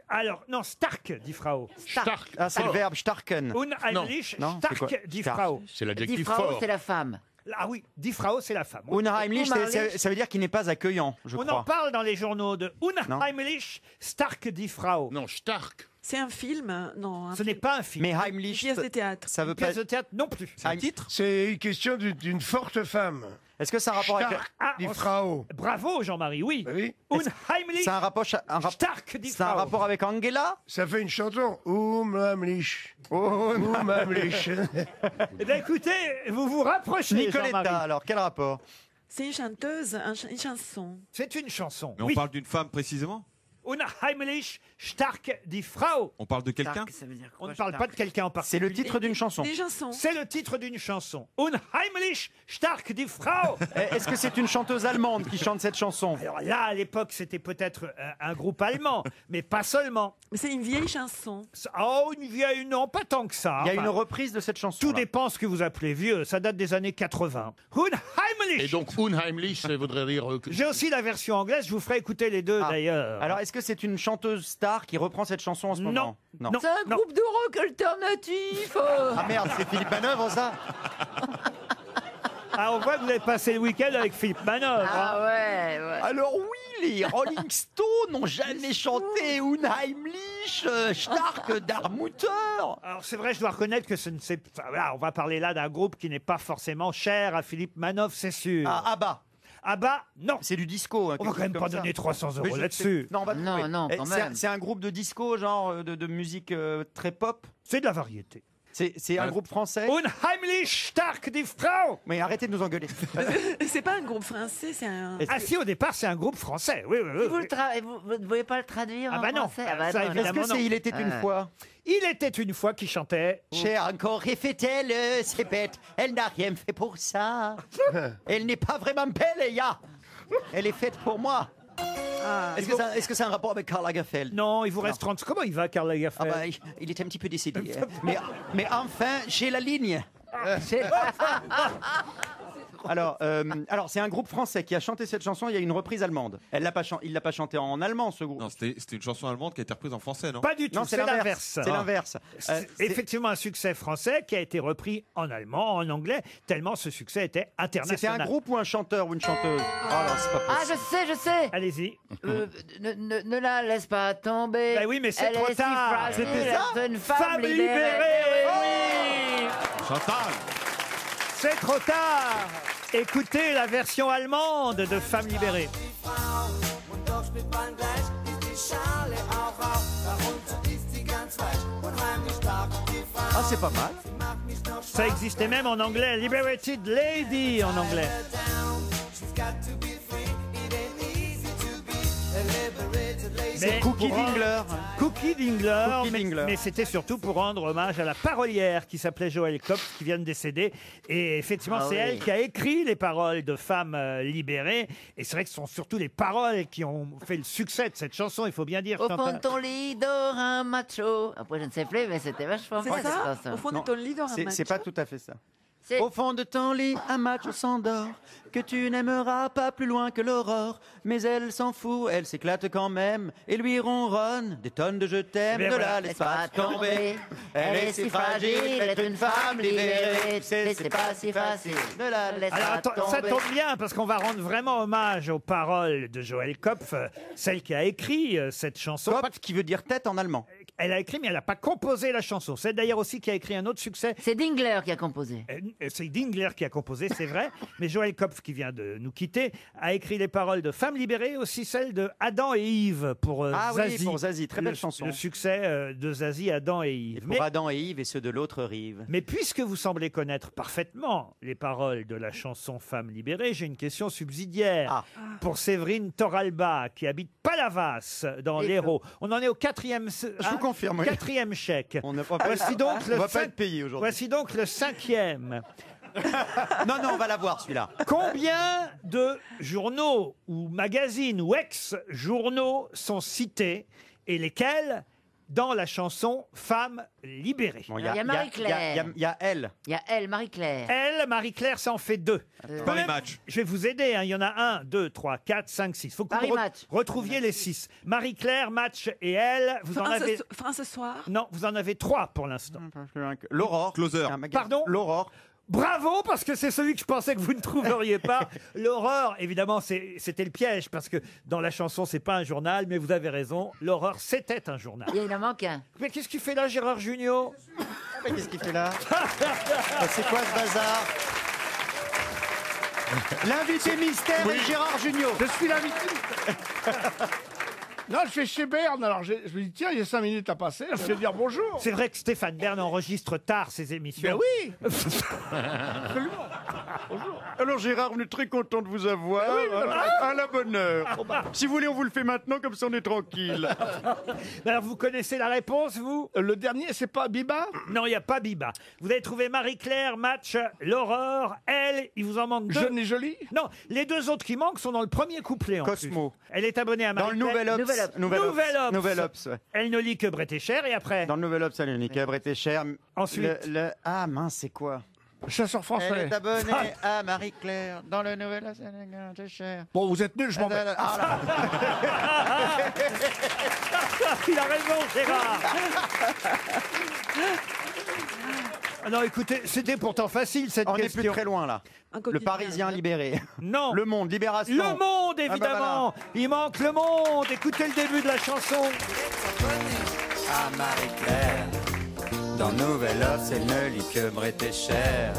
Alors, non, stark die Frau. Stark. Ah, c'est le verbe starken. Unheimlich Non, c'est quoi? stark die Stark. Frau. C'est Die l'adjectif Frau, fort. c'est la femme. Ah oui, die Frau, c'est la femme. Unheimlich, ça veut dire qu'il n'est pas accueillant, je On crois. en parle dans les journaux de Unheimlich stark die Frau. Non, Stark. C'est un film? Non. Ce n'est pas un film. Mais Une Heimlich, pièce de théâtre. ça veut Une pas... pièce de théâtre non plus. C'est un titre? C'est une question d'une forte femme. Est-ce que ça a un rapport avec... Stark, die Frau. Bravo Jean-Marie, oui. Oui. Unheimlich C'est un rapport... stark die C'est un Frau. rapport avec Angela? Ça fait une chanson. Unheimlich. Unheimlich. Eh bien écoutez, vous vous rapprochez, Nicoletta, Jean-Marie. alors, quel rapport? C'est une chanteuse, une chanson. C'est une chanson. Mais on oui. parle d'une femme précisément? Unheimlich stark die Frau. On parle de quelqu'un? Stark, ça veut dire On quoi, ne parle Stark pas de quelqu'un en C'est particulier. le titre d'une chanson. Des chansons. C'est le titre d'une chanson. Unheimlich stark die Frau. Est-ce que c'est une chanteuse allemande qui chante cette chanson? Alors là, à l'époque, c'était peut-être un groupe allemand, mais pas seulement. Mais c'est une vieille chanson. Oh, une vieille, non, pas tant que ça. Il y a Enfin, une reprise de cette chanson. tout dépend ce que vous appelez vieux. Ça date des années 80. Unheimlich. Et donc, Unheimlich, ça voudrait dire... J'ai aussi la version anglaise. Je vous ferai écouter les deux d'ailleurs. Alors, est-ce que c'est une chanteuse star qui reprend cette chanson en ce moment? Non. C'est un groupe de rock alternatif. Ah merde, c'est Philippe Manœuvre, ça? Ah, on voit que vous avez passé le week-end avec Philippe Manœuvre. hein. Ah ouais, ouais. Alors oui, les Rolling Stones n'ont jamais chanté Unheimlich, Stark Darmutter. Alors c'est vrai, je dois reconnaître que ce ne c'est. Enfin, voilà, on va parler là d'un groupe qui n'est pas forcément cher à Philippe Manœuvre, c'est sûr. Ah, ABBA. ABBA, non. C'est du disco. On va quand même pas donner 300 euros là-dessus. Non, on va Non, trouver. non, Eh, quand c'est- même. C'est un groupe de disco, genre de musique très pop. C'est de la variété. C'est un groupe français. Unheimlich stark die Frau. Mais arrêtez de nous engueuler. C'est pas un groupe français, c'est un. Ah si, au départ, c'est un groupe français. Oui, oui, oui. Vous ne pouvez pas le traduire Ah en bah non. français? Ça, non, évidemment. Est-ce que c'est Il était une fois? Il était une fois qui chantait. J'ai encore fait-elle, c'est bête. Elle n'a rien fait pour ça. Elle n'est pas vraiment belle, ya. Elle est faite pour moi. Est-ce que c'est un rapport avec Karl Lagerfeld? Non, il vous reste 30. Comment il va, Karl Ah Lagerfeld? bah, il est un petit peu décédé. hein. mais enfin, j'ai la ligne. Alors, c'est un groupe français qui a chanté cette chanson. Il y a une reprise allemande. Il l'a pas chanté en allemand, ce groupe. Non, c'était une chanson allemande qui a été reprise en français, non? Pas du tout, Non, c'est l'inverse. C'est l'inverse. C'est effectivement un succès français qui a été repris en allemand, en anglais, tellement ce succès était international. C'était un groupe ou un chanteur ou une chanteuse? Oh là, c'est pas Ah, possible. je sais. Allez-y. Ne la laisse pas tomber. Bah oui, mais c'est Elle trop est si tard. fragile, C'était ça c'est une femme Femme libérée. libérée. Oui. Chantal. C'est trop tard. Écoutez la version allemande de Femme libérée. Ah, c'est pas mal. Ça existait même en anglais. Liberated Lady en anglais. C'est Cookie Dingler. Cookie Dingler, Cookie Dingler. mais c'était surtout pour rendre hommage à la parolière qui s'appelait Joël Kopf, qui vient de décéder. Et effectivement, c'est elle qui a écrit les paroles de Femmes libérées. Et c'est vrai que ce sont surtout les paroles qui ont fait le succès de cette chanson, il faut bien dire. Au fond Chantal. de ton lit dort un macho. Après, je ne sais plus, mais c'était vachement C'est fort, cette ça? chanson. Au fond Non, de ton lit, dans un match. C'est pas tout à fait ça. C'est- Au fond de ton lit, un macho s'endort, que tu n'aimeras pas plus loin que l'aurore. Mais elle s'en fout, elle s'éclate quand même, et lui ronronne des tonnes de je t'aime, Mais de voilà. la laisse pas tomber. Elle est si fragile, elle est une femme libérée. C'est pas si facile. Ne la laisse Alors pas attends, ça tomber. tombe bien parce qu'on va rendre vraiment hommage aux paroles de Joël Kopf, celle qui a écrit cette chanson. Kopf, qui veut dire tête en allemand. Elle a écrit, mais elle n'a pas composé la chanson. C'est d'ailleurs aussi qui a écrit un autre succès. C'est Dingler qui a composé. C'est Dingler qui a composé, c'est vrai. Mais Joël Kopf, qui vient de nous quitter, a écrit les paroles de Femmes libérées, aussi celles de Adam et Yves pour Zazie. Oui, pour Zazie, très belle chanson. Le succès de Zazie, Adam et Yves. Pour Adam et Yves et ceux de l'autre rive. Mais puisque vous semblez connaître parfaitement les paroles de la chanson Femmes libérées, j'ai une question subsidiaire pour Séverine Torralba, qui habite Palavas, dans l'Hérault. On en est au quatrième... Je vous confirme, oui. Quatrième chèque. On n'a pas Voici donc on va pas être payé aujourd'hui. Voici donc le cinquième. Non, on va l'avoir celui-là. Combien de journaux ou magazines ou ex-journaux sont cités et lesquels dans la chanson Femmes libérées? Il y a Marie-Claire. Il y a elle. Il y a elle, Marie-Claire. Elle, Marie-Claire, ça en fait deux. Paris Match. Je vais vous aider, hein. Il y en a 1, 2, 3, 4, 5, 6. Il faut que Paris vous Match. retrouviez les 6. Marie-Claire, Match et elle, vous en avez... France Soir. Non, vous en avez 3 pour l'instant. L'Aurore. Closer. Pardon? L'Aurore. Bravo, parce que c'est celui que je pensais que vous ne trouveriez pas. L'horreur, évidemment, c'était le piège, parce que dans la chanson, c'est pas un journal, mais vous avez raison, l'horreur, c'était un journal. Il en manque un. Mais qu'est-ce qu'il fait là, Gérard Jugnot? Mais qu'est-ce qu'il fait là? C'est quoi ce bazar? L'invité mystère est Gérard Jugnot. Je suis l'invité. Non, je suis chez Berne, alors je me dis, tiens, il y a 5 minutes à passer, je vais dire bonjour. C'est vrai que Stéphane Bern enregistre tard ses émissions. Ben oui. Absolument. Bonjour. Alors Gérard, on est très content de vous avoir. À la bonne heure. Si vous voulez, on vous le fait maintenant, comme ça on est tranquille. Alors vous connaissez la réponse, vous? Le dernier, c'est pas Biba? Non, il n'y a pas Biba. Vous avez trouvé Marie-Claire, Match, l'horreur, elle, il vous en manque 2. Jeune et jolie? Non, les 2 autres qui manquent sont dans le premier couplet. Cosmo. Elle est abonnée à Dans Marie-Claire. le Nouvel Obs. Nouvel Obs, ouais. Elle ne lit que Bretécher et après. Dans le Nouvel Obs, elle est Bretécher. Ensuite. Ah mince, c'est quoi? Chasseur français. Elle est abonnée à Marie-Claire. Dans le Nouvel Obs, elle est Bretécher. Bon, vous êtes nuls, je m'en vais. Il a raison, Gérard. Non, écoutez, c'était pourtant facile cette On question. n'est plus très loin là. Le Parisien libéré. Non. Le Monde, Libération. Le Monde, évidemment. Voilà. Il manque le Monde. Écoutez le début de la chanson. À Marie-Claire, dans Nouvel Obs, elle ne lit que Bretécher.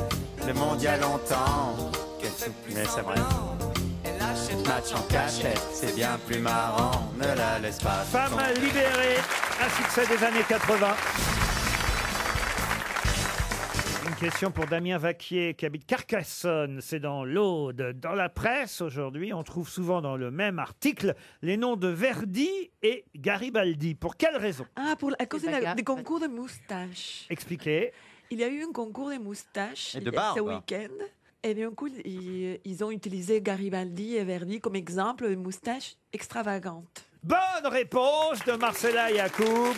Le Monde, il y a longtemps qu'elle s'oublie. Mais c'est vrai. Elle achète Match en cachette, c'est bien plus marrant. Ne la laisse pas. Femme libérée, un succès des années 80. Une question pour Damien Vaquier qui habite Carcassonne, c'est dans l'Aude. Dans la presse aujourd'hui, on trouve souvent dans le même article les noms de Verdi et Garibaldi. Pour quelle raison? Ah, à cause des concours de moustaches. Expliquez. Il y a eu un concours de moustaches Et de barbe. ce week-end. Et d'un coup, ils ont utilisé Garibaldi et Verdi comme exemple de moustaches extravagantes. Bonne réponse de Marcella Yacoub.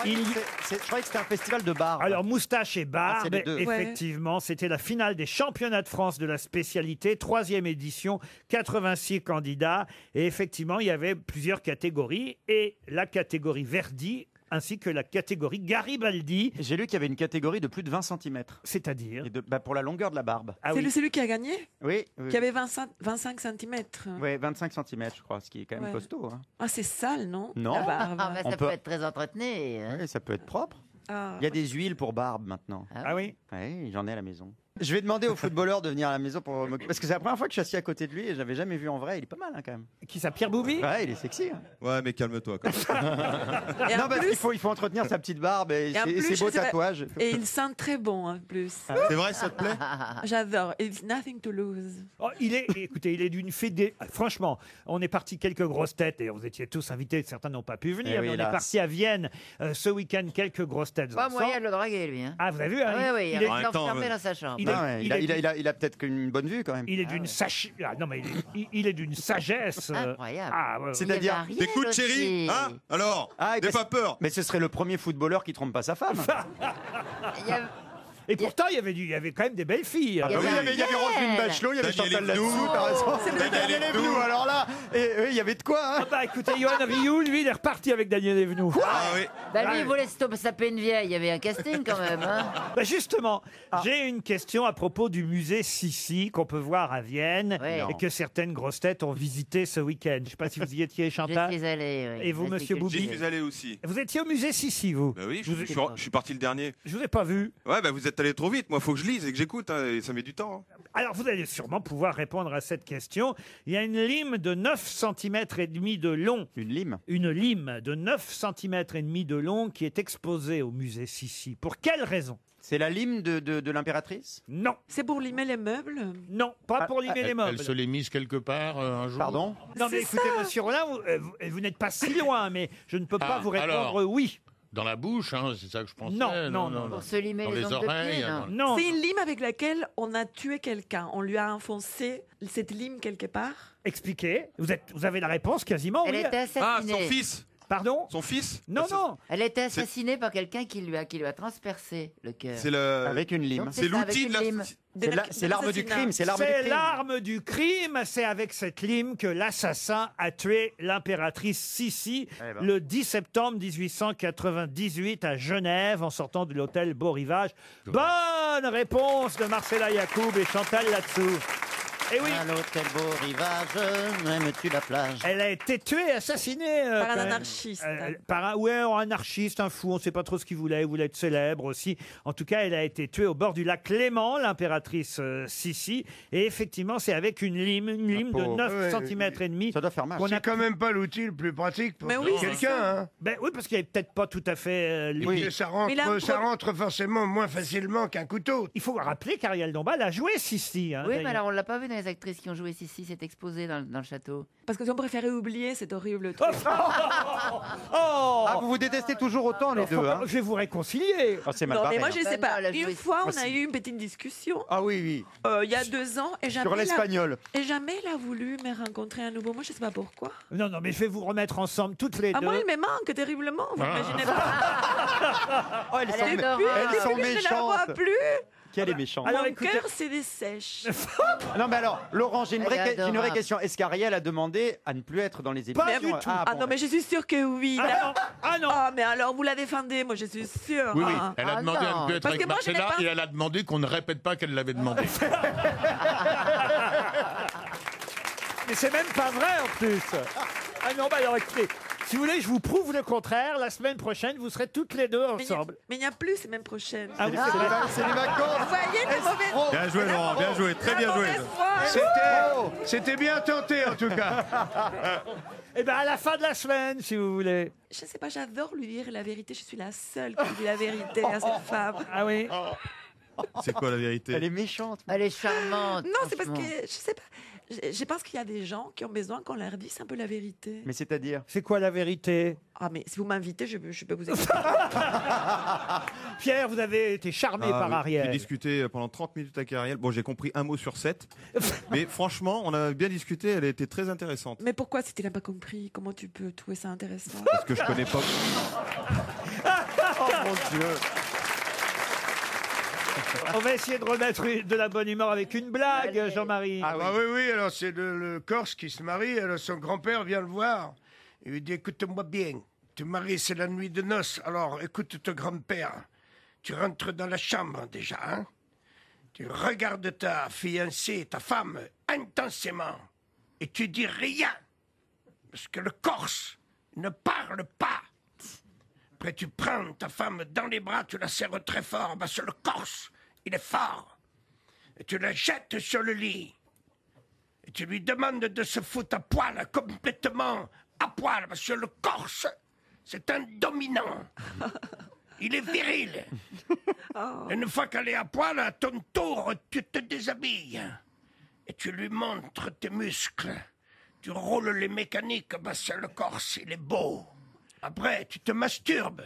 Je croyais que c'était un festival de barbe. Alors, moustache et c'est barbe, les deux. effectivement, c'était la finale des championnats de France de la spécialité, 3e édition, 86 candidats. Et effectivement, il y avait plusieurs catégories. Et la catégorie Verdi, ainsi que la catégorie Garibaldi. J'ai lu qu'il y avait une catégorie de plus de 20 cm. C'est-à-dire pour la longueur de la barbe. Ah C'est oui. celui qui a gagné? Oui. Qui avait 25 cm. Oui, 25 cm, je crois, ce qui est quand même Ouais. costaud. Hein. Ah, c'est sale, non? Non. La barbe. Ah, bah, On ça peut- peut être très entretenu. hein. Oui, ça peut être propre. Ah. Il y a des huiles pour barbe maintenant. Ah oui? Oui, j'en ai à la maison. Je vais demander au footballeur de venir à la maison pour m'occuper. Parce que c'est la première fois que je suis assis à côté de lui et je l'avais jamais vu en vrai. Il est pas mal hein, quand même. Qui ça, Pierre Boubi? Ouais, il est sexy. Hein. Ouais, mais calme-toi. Quand même. Et Non, en parce plus- qu'il faut entretenir sa petite barbe et Et en plus, ses beaux je sais pas- tatouages. Et il sent très bon en plus. C'est vrai, ça te plaît? J'adore. It's nothing to lose. Oh, écoutez, il est d'une fédé. Franchement, on est parti quelques grosses têtes et vous étiez tous invités. Certains n'ont pas pu venir, Eh mais oui, on hélas. est parti à Vienne ce week-end, quelques grosses têtes. Pas ensemble. moyen de le draguer, lui. Hein. Ah, vous avez vu hein, Oui, oui, il il est- est enfermé dans sa chambre. il est- Ah ouais, il est- il a peut-être une bonne vue quand même. Il est d'une non, mais il est d'une sagesse. Incroyable. Ah, ouais, ouais. C'est-à-dire, T'écoutes, chérie? Hein? Alors? N'aie pas peur. Mais ce serait le premier footballeur qui trompe pas sa femme. Il y a- Et pourtant, il y avait quand même des belles filles. Il y avait il y avait Roselyne Bachelot, il y avait Daniel Chantal Evenou. là-dessous, t'as raison. Daniel Daniel Evenou. Evenou, alors là, et il y avait de quoi, hein. Ah bah écoutez, Johan Rioux, lui, il est reparti avec Daniel Evenou. Ah oui. Bah lui, il voulait se taper une vieille. Il y avait un casting quand même. Hein. Bah justement, j'ai une question à propos du musée Sissi qu'on peut voir à Vienne et que certaines grosses têtes ont visité ce week-end. Je ne sais pas si vous y étiez, Chantal. Je suis allé, oui. Et vous, monsieur Boubi? J'y suis allé aussi. Vous étiez au musée Sissi, vous? Bah oui, je suis parti le dernier. Je vous ai pas vu. Ouais, bah vous êtes allé trop vite. Moi, faut que je lise et que j'écoute, hein, et ça met du temps. Hein. Alors, vous allez sûrement pouvoir répondre à cette question. Il y a une lime de 9 cm et demi de long. Une lime? Une lime de 9 cm et demi de long qui est exposée au musée Sissi. Pour quelle raison? C'est la lime de l'impératrice? Non. C'est pour limer les meubles? Non, pas pour limer les meubles. Elle se l'est mise quelque part un jour. Pardon? Non, mais écoutez, monsieur Rollin, vous n'êtes pas si loin, mais je ne peux pas vous répondre alors, oui. Dans la bouche, hein, c'est ça que je pensais. Non. Pour se limer Dans les ongles de oreilles. pied, Non. C'est une lime avec laquelle on a tué quelqu'un. On lui a enfoncé cette lime quelque part. Expliquez. Vous avez la réponse quasiment. Elle oui. était assassinée. Ah, son fils. Pardon? Son fils. Non. Elle a été assassinée par quelqu'un qui lui a transpercé le cœur. C'est le. Avec une lime. Donc, C'est ça, l'outil avec de la. une lime. C'est l'arme du crime. C'est l'arme du C'est crime. l'arme du crime. C'est avec cette lime que l'assassin a tué l'impératrice Sissi ben. le 10 septembre 1898 à Genève en sortant de l'hôtel Beau Rivage. Bonne réponse de Marcella Yacoub et Chantal Latsou. Et oui. À l'hôtel Beau Rivage, aimes-tu la plage? Elle a été tuée, assassinée. Par un quand même. anarchiste. Par un anarchiste, un fou, on ne sait pas trop ce qu'il voulait. Il voulait être célèbre aussi. En tout cas, elle a été tuée au bord du lac Léman, l'impératrice Sissi. Et effectivement, c'est avec une lime de 9 cm et demi. Ça doit faire mal. C'est quand même pas l'outil le plus pratique pour Mais oui, quelqu'un. Hein. Ben oui, parce qu'il n'est peut-être pas tout à fait... Oui. Ça rentre forcément moins facilement qu'un couteau. Il faut rappeler qu'Ariel Dombal a joué Sissi. Hein, Oui, mais d'ailleurs. alors on l'a pas vu dans les actrices qui ont joué ici, c'est exposé dans le château. Parce que si on préférait oublier cet horrible truc. Ah, vous vous détestez toujours autant les deux, hein? Je vais vous réconcilier. Ah, c'est mal Non, barré, mais moi, hein. je sais pas. elle a joué Une fois, on ici. a eu une petite discussion. Ah oui. Il y a 2 ans. Et jamais Sur l'espagnol. Et jamais il a voulu me rencontrer à nouveau. Moi, je sais pas pourquoi. Non, mais je vais vous remettre ensemble toutes les Ah, deux. moi, il me manque terriblement. Vous imaginez pas. Oh, elles sont Depuis que je ne la vois méchantes. plus. Quelle est méchante. Alors, Mon écoutez- cœur, c'est des sèches. Non, mais alors, Laurent, j'ai une Elle est vraie adorable. question. Est-ce qu'Ariel a demandé à ne plus être dans les émissions? Pas du tout. Ah bon, non, mais je suis sûre que oui. Ah non. Ah, mais alors, vous la défendez. Moi, je suis sûre. Oui, oui. Ah. Elle a demandé à ne plus être Parce avec que moi, je n'ai Marcella pas- et elle a demandé qu'on ne répète pas qu'elle l'avait demandé. Mais c'est même pas vrai en plus. Ah non, bah alors écoutez, si vous voulez, je vous prouve le contraire. La semaine prochaine, vous serez toutes les deux ensemble. Mais il n'y a plus ces mêmes prochaines. Ah oui, c'est vrai. C'est les vacances. Vous voyez le mauvais... Bien joué, Laurent, bien joué, très bien joué. C'était bien tenté en tout cas. Eh bien, à la fin de la semaine, si vous voulez. Je sais pas, j'adore lui dire la vérité. Je suis la seule qui dit la vérité à cette femme. Ah oui. C'est quoi la vérité? Elle est méchante. Elle est charmante. Non, c'est parce que, je sais pas, je pense qu'il y a des gens qui ont besoin qu'on leur dise un peu la vérité. Mais c'est-à-dire? C'est quoi la vérité? Ah, mais si vous m'invitez, je peux vous expliquer. Pierre, vous avez été charmé par J'ai Ariel. discuté pendant 30 minutes avec Ariel. Bon, j'ai compris un mot sur 7. Mais franchement, on a bien discuté. Elle a été très intéressante. Mais pourquoi, si tu n'as pas compris, comment tu peux trouver ça intéressant? Parce que je connais pas. Oh mon Dieu. On va essayer de remettre de la bonne humeur avec une blague, Jean-Marie. Ah oui, alors c'est le Corse qui se marie, alors son grand-père vient le voir. Il lui dit, écoute-moi bien, te maries, c'est la nuit de noces, alors écoute ton grand-père. Tu rentres dans la chambre déjà, hein. Tu regardes ta fiancée, ta femme, intensément, et tu dis rien, parce que le Corse ne parle pas. Après, tu prends ta femme dans les bras, tu la serres très fort, parce que le Corse, il est fort. Et tu la jettes sur le lit. Et tu lui demandes de se foutre à poil, complètement à poil, parce que le Corse, c'est un dominant. Il est viril. Et une fois qu'elle est à poil, à ton tour, tu te déshabilles. Et tu lui montres tes muscles. Tu roules les mécaniques, parce que le Corse, il est beau. Après, tu te masturbes.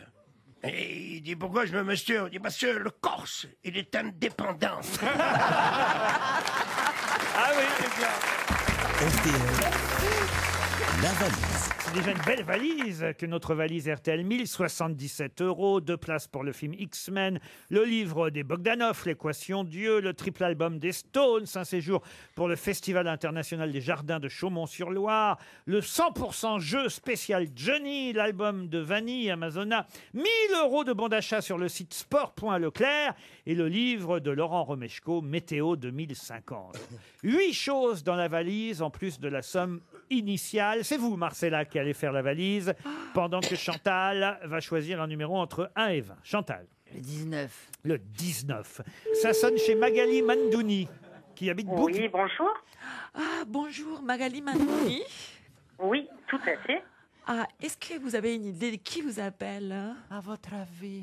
Et il dit, pourquoi je me masturbe? Il dit, parce que le Corse, il est indépendant. Ah oui, c'est bien. RTL, la valise. C'est déjà une belle valise que notre valise RTL. 1077 €, 2 places pour le film X-Men, le livre des Bogdanov, l'équation Dieu, le triple album des Stones, un séjour pour le Festival international des jardins de Chaumont-sur-Loire, le 100% jeu spécial Johnny, l'album de Vanille, Amazona, 1000 € de bons d'achat sur le site sport.leclerc et le livre de Laurent Romeshko, Météo 2050. 8 choses dans la valise en plus de la somme initiale. C'est vous, Marcella, qui allez faire la valise, pendant que Chantal va choisir un numéro entre 1 et 20. Chantal. Le 19. Le 19. Ça sonne chez Magali Mandouni, qui habite Bouc. Oui, bonjour. Ah, bonjour, Magali Mandouni. Oui, tout à fait. Ah, est-ce que vous avez une idée de qui vous appelle? À votre avis?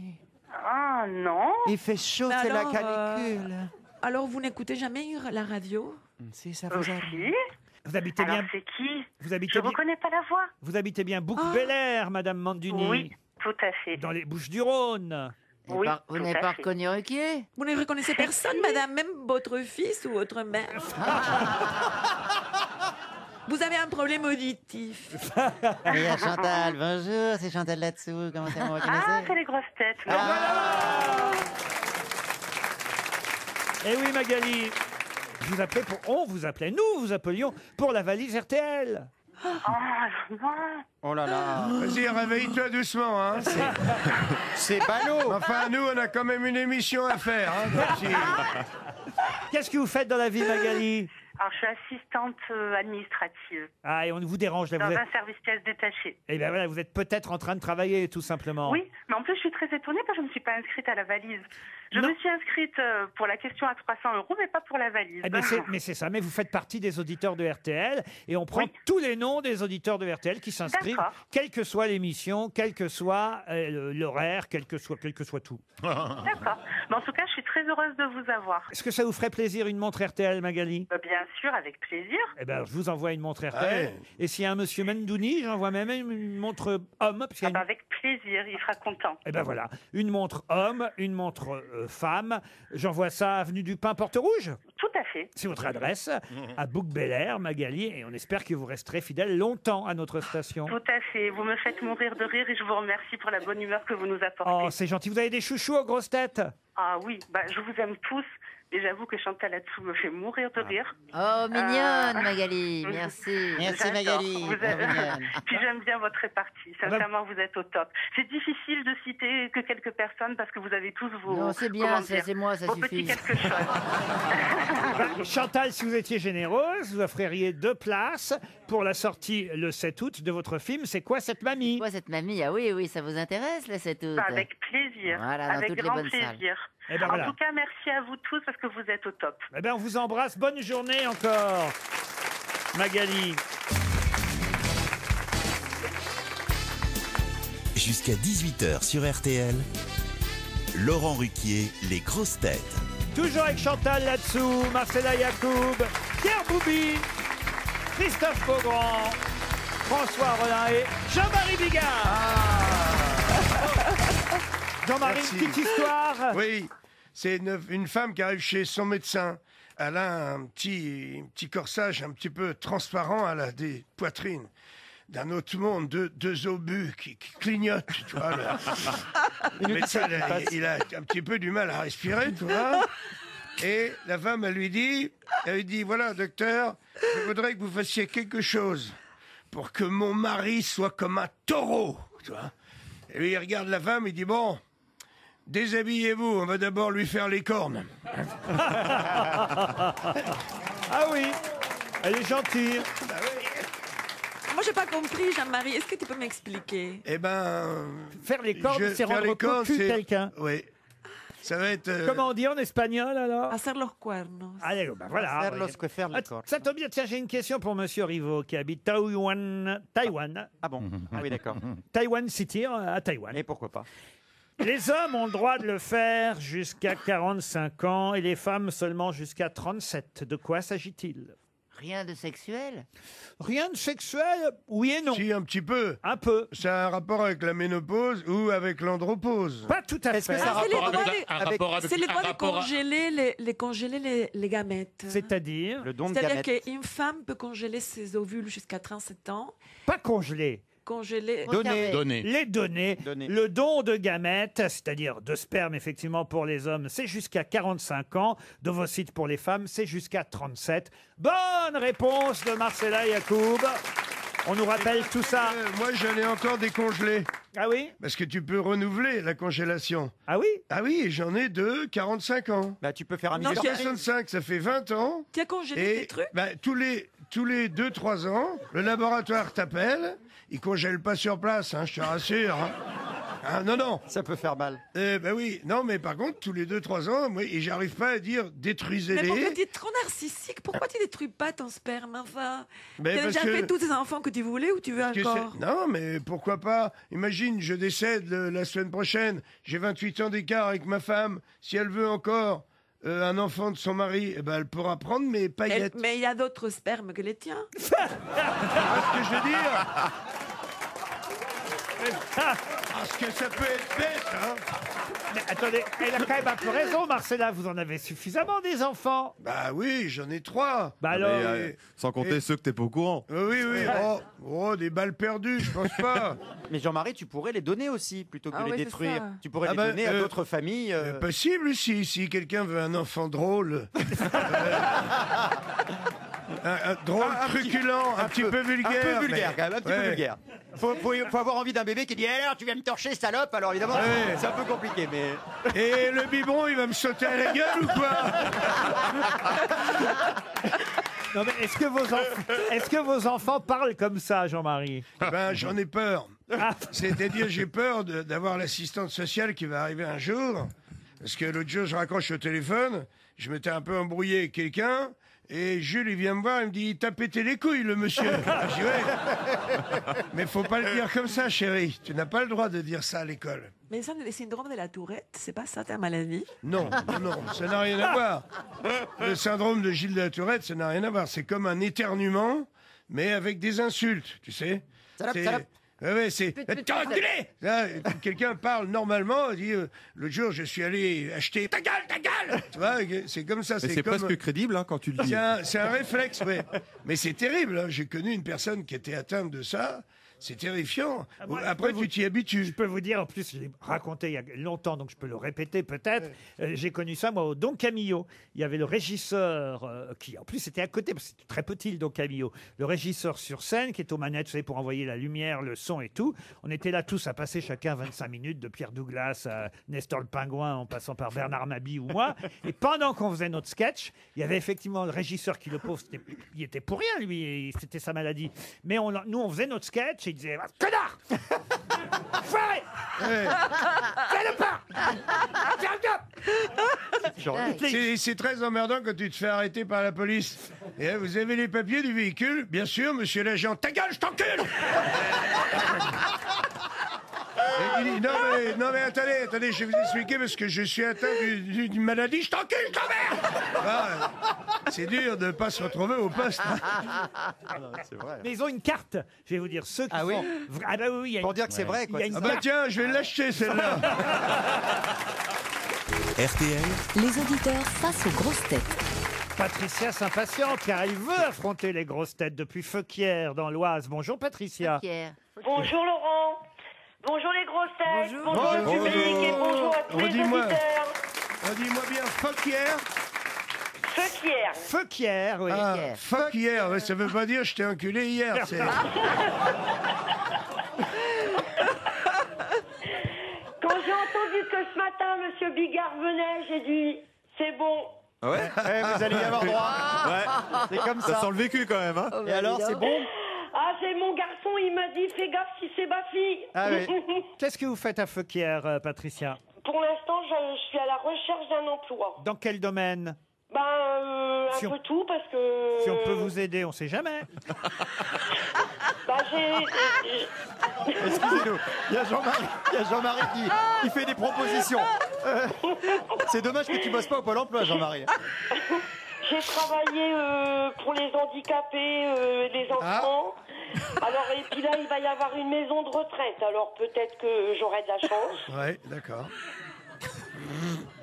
Ah, non. Il fait chaud, c'est la canicule. Alors, vous n'écoutez jamais la radio? Si, ça vous arrive. Vous habitez Alors, bien. c'est qui? Vous habitez Je bien. reconnais pas la voix. Vous habitez bien Bouc-Bel-Air, Madame Mandouni. Oui, tout à fait. Dans les Bouches-du-Rhône. Oui, Vous tout n'avez à pas fait. reconnu Ruquier? Vous ne reconnaissez personne, madame, même votre fils ou votre mère? Vous avez un problème auditif. Il y a Chantal, bonjour, c'est Chantal là-dessous, comment ça vous reconnaissez? Ah, c'est les grosses têtes. oui. Eh oui, Magali. Vous appelez pour... On vous appelait, nous vous appelions pour la valise RTL. Ah, non. Oh là là. Vas-y, réveille-toi doucement. Hein. C'est ballot. Enfin, nous, on a quand même une émission à faire. Hein, donc si- Qu'est-ce que vous faites dans la vie, Magali? Alors, je suis assistante administrative Ah, et on vous dérange là. dans Vous êtes... un service pièces détaché. Eh bien voilà, vous êtes peut-être en train de travailler, tout simplement. Oui, mais en plus, je suis très étonnée parce que je ne me suis pas inscrite à la valise. Je me suis inscrite pour la question à 300 €, mais pas pour la valise. Eh ben, mais c'est ça, mais vous faites partie des auditeurs de RTL et on prend tous les noms des auditeurs de RTL qui s'inscrivent, D'accord. quelle que soit l'émission, quel que soit l'horaire, quel que soit tout. D'accord. Mais en tout cas, je suis très heureuse de vous avoir. Est-ce que ça vous ferait plaisir une montre RTL, Magali? Bien sûr, avec plaisir. Eh ben, je vous envoie une montre RTL. Et s'il y a un monsieur Mandouni, j'envoie même une montre homme. Parce qu'il y a une- Avec plaisir, il sera content. Eh ben voilà, une montre homme, une montre femme. J'envoie ça avenue du Pin, Porte Rouge. Tout à fait. C'est votre adresse, à Bouc-Bel-Air, Magali, et on espère que vous resterez fidèle longtemps à notre station. Tout à fait. Vous me faites mourir de rire et je vous remercie pour la bonne humeur que vous nous apportez. Oh, c'est gentil. Vous avez des chouchous aux grosses têtes? Ah oui, bah, je vous aime tous. Et j'avoue que Chantal là-dessous me fait mourir de rire. Oh, mignonne, Magali, merci. Merci, Magali. Vous êtes- Puis j'aime bien votre répartie. Sincèrement, vous êtes au top. C'est difficile de citer que quelques personnes parce que vous avez tous vos... Non, c'est bien, comment ça, dire, c'est moi, ça vos suffit. petits quelque chose. Chantal, si vous étiez généreuse, vous offririez 2 places pour la sortie le 7 août de votre film. C'est quoi cette mamie? C'est quoi cette mamie? Ah oui, oui, ça vous intéresse, là, c'est tout. Avec plaisir. Voilà, dans avec toutes les grand bonnes salles. plaisir. Eh ben en voilà. tout cas, merci à vous tous parce que vous êtes au top. Eh bien, on vous embrasse. Bonne journée encore, Magali. Jusqu'à 18h sur RTL, Laurent Ruquier, les grosses têtes. Toujours avec Chantal là-dessous, Marcella Yacoub, Pierre Boubi, Christophe Beaugrand, François Rollin et Jean-Marie Bigard. Jean-Marie, Merci. une petite histoire. Oui, c'est une femme qui arrive chez son médecin. Elle a un petit corsage un petit peu transparent. Elle a des poitrines d'un autre monde, deux obus qui clignotent, tu vois. Le médecin, il a un petit peu du mal à respirer, tu vois. Et la femme, elle lui dit, voilà, docteur, je voudrais que vous fassiez quelque chose pour que mon mari soit comme un taureau, tu vois. Et lui, il regarde la femme, il dit, bon, déshabillez-vous, on va d'abord lui faire les cornes. Ah oui, elle est gentille. Moi, j'ai pas compris, Jean-Marie. Est-ce que tu peux m'expliquer? Eh ben... Faire les cornes, c'est faire rendre les cornes, cocu c'est- quelqu'un. Oui. Ça va être... Comment on dit en espagnol, alors? Hacer los cuernos. Allez, ben voilà. Hacer los que faire les Ah, cornes. ça tombe bien, tiens, j'ai une question pour Monsieur Rivaux, qui habite Taïwan. Ah bon? Ah oui, d'accord. Taïwan City, à Taïwan. Et pourquoi pas? Les hommes ont le droit de le faire jusqu'à 45 ans et les femmes seulement jusqu'à 37. De quoi s'agit-il? Rien de sexuel? Rien de sexuel, oui et non. Si, un petit peu. Un peu. Ça a un rapport avec la ménopause ou avec l'andropause. Pas tout à fait. Est-ce que ça a Ah, c'est les rapport droits avec des- un rapport avec- C'est les un droits de rapport à- congeler les gamètes. C'est-à-dire le don de C'est-à-dire gamètes? qu'une femme peut congeler ses ovules jusqu'à 37 ans. pas congelé. congelés. Donner. Les donner. Le don de gamètes, c'est-à-dire de sperme, effectivement, pour les hommes, c'est jusqu'à 45 ans. D'ovocytes pour les femmes, c'est jusqu'à 37. Bonne réponse de Marcella Yacoub. On nous rappelle tout ça. Moi, j'en ai encore des congelés. Ah oui? Parce que tu peux renouveler la congélation. Ah oui? Ah oui, j'en ai de 45 ans. Bah, tu peux faire un Non, million. 65, ça fait 20 ans. Tu as congelé Et tes trucs? bah, tous les 2-3 ans, le laboratoire t'appelle. Il congèle pas sur place, hein, je te rassure. Hein. Ah, non. Ça peut faire mal. Ben oui, non, mais par contre, tous les 2-3 ans, moi, et j'arrive pas à dire Mais détruisez-les. pourquoi tu es trop narcissique? Pourquoi tu détruis pas ton sperme, enfin? Mais Tu as parce déjà que- fait tous tes enfants que tu voulais ou tu veux Parce que encore? c'est- Non, mais pourquoi pas? Imagine, je décède la semaine prochaine. J'ai 28 ans d'écart avec ma femme. Si elle veut encore un enfant de son mari, eh ben, elle pourra prendre mes paillettes. Mais il y a d'autres spermes que les tiens. Tu vois ce que je veux dire? Parce que ça peut être bête, hein? Mais attendez, elle a quand même un peu raison, Marcella. Vous en avez suffisamment des enfants. Bah oui, j'en ai 3. Bah alors. Sans compter ceux que t'es pas au courant. Oui. Oh, des balles perdues, je pense pas. Mais Jean-Marie, tu pourrais les donner aussi, plutôt que Ah de ouais, les c'est détruire. ça. Tu pourrais Ah les bah, donner à d'autres familles. Possible aussi, si quelqu'un veut un enfant drôle. Un drôle, truculent, un petit peu vulgaire. Un peu vulgaire, mais- quand même, un petit peu Ouais. vulgaire. Faut avoir envie d'un bébé qui dit alors tu viens me torcher, salope. Alors évidemment, Ouais. c'est un peu compliqué, mais. Et le biberon, il va me sauter à la gueule ou quoi? Non, mais est-ce que vos enfants parlent comme ça, Jean-Marie? Ben, j'en ai peur. Ah. C'est-à-dire, j'ai peur d'avoir l'assistante sociale qui va arriver un jour. Parce que l'autre jour, je raccroche au téléphone, je m'étais un peu embrouillé avec quelqu'un, et Jules, il vient me voir, il me dit, il t'a pété les couilles, le monsieur. Je dis, ouais. Mais faut pas le dire comme ça, chérie. Tu n'as pas le droit de dire ça à l'école. Mais ça, le syndrome de la Tourette, c'est pas ça ta maladie? Non, ça n'a rien à voir. Le syndrome de Gilles de la Tourette, ça n'a rien à voir. C'est comme un éternuement, mais avec des insultes, tu sais. Salope, C'est- salope. Ouais, c'est t'es enculé. Là, quelqu'un parle normalement, il dit l'autre jour je suis allé acheter ta gueule. Tu vois, c'est comme ça. Mais c'est comme... presque crédible hein, quand tu le dis. C'est un réflexe, ouais. Mais c'est terrible. Hein. J'ai connu une personne qui était atteinte de ça. C'est terrifiant. Après, tu t'y habitues. Je peux vous dire, en plus, je l'ai raconté il y a longtemps, donc je peux le répéter peut-être. J'ai connu ça, moi, au Don Camillo. Il y avait le régisseur, qui en plus était à côté, parce que c'était très petit, le Don Camillo. Le régisseur sur scène, qui est aux manettes, vous savez, pour envoyer la lumière, le son et tout. On était là tous à passer chacun 25 minutes, de Pierre Douglas à Nestor le Pingouin, en passant par Bernard Mabie ou moi. Et pendant qu'on faisait notre sketch, il y avait effectivement le régisseur qui, le pauvre, il était pour rien, lui, c'était sa maladie. Mais nous, on faisait notre sketch, et il disait « Connard ! Foiré ! Fais-le pas ! C'est très emmerdant quand tu te fais arrêter par la police. Et vous avez les papiers du véhicule? Bien sûr, monsieur l'agent. Ta gueule, je t'encule! Et il dit, non mais attendez, je vais vous expliquer parce que je suis atteint d'une maladie, je t'encule, je t'emmerde! Ah, c'est dur de ne pas se retrouver au poste. C'est vrai. Mais ils ont une carte, je vais vous dire, ceux qui Ah oui font... Ah bah oui, il y a Pour une- dire que c'est vrai, quoi. il y a une Ah bah carte. tiens, je vais l'acheter celle-là. RTL, Les auditeurs face aux grosses têtes. Patricia s'impatiente car elle veut affronter les grosses têtes depuis Feuquières dans l'Oise. Bonjour Patricia. Pierre. Bonjour Laurent. Bonjour les grosses têtes. Bonjour. Bonjour, le Bonjour. public et bonjour à tous les Redis-moi. auditeurs. Dis-moi bien, fuck hier. Feuquières. Feuquières, oui. Ah, fuck hier, ouais, ça veut pas dire je t'ai enculé hier. c'est- Quand j'ai entendu que ce matin Monsieur Bigard venait, j'ai dit c'est bon. Ouais. Vous allez y avoir droit. C'est comme Ça ça. sent le vécu quand même. Hein. Et alors, c'est bon? Ah, c'est mon garçon, il m'a dit fais gaffe si c'est ma fille. Ah oui. Qu'est-ce que vous faites à Feuquières, Patricia? Pour l'instant, je suis à la recherche d'un emploi. Dans quel domaine? Ben, un Si on- peu tout parce que. Si on peut vous aider, on sait jamais. Bah, Excusez-nous. Il y a Jean-Marie qui fait des propositions. C'est dommage que tu bosses pas au Pôle emploi, Jean-Marie. J'ai travaillé pour les handicapés, les enfants. Alors, et puis là, il va y avoir une maison de retraite. Alors, peut-être que j'aurai de la chance. Ouais, d'accord.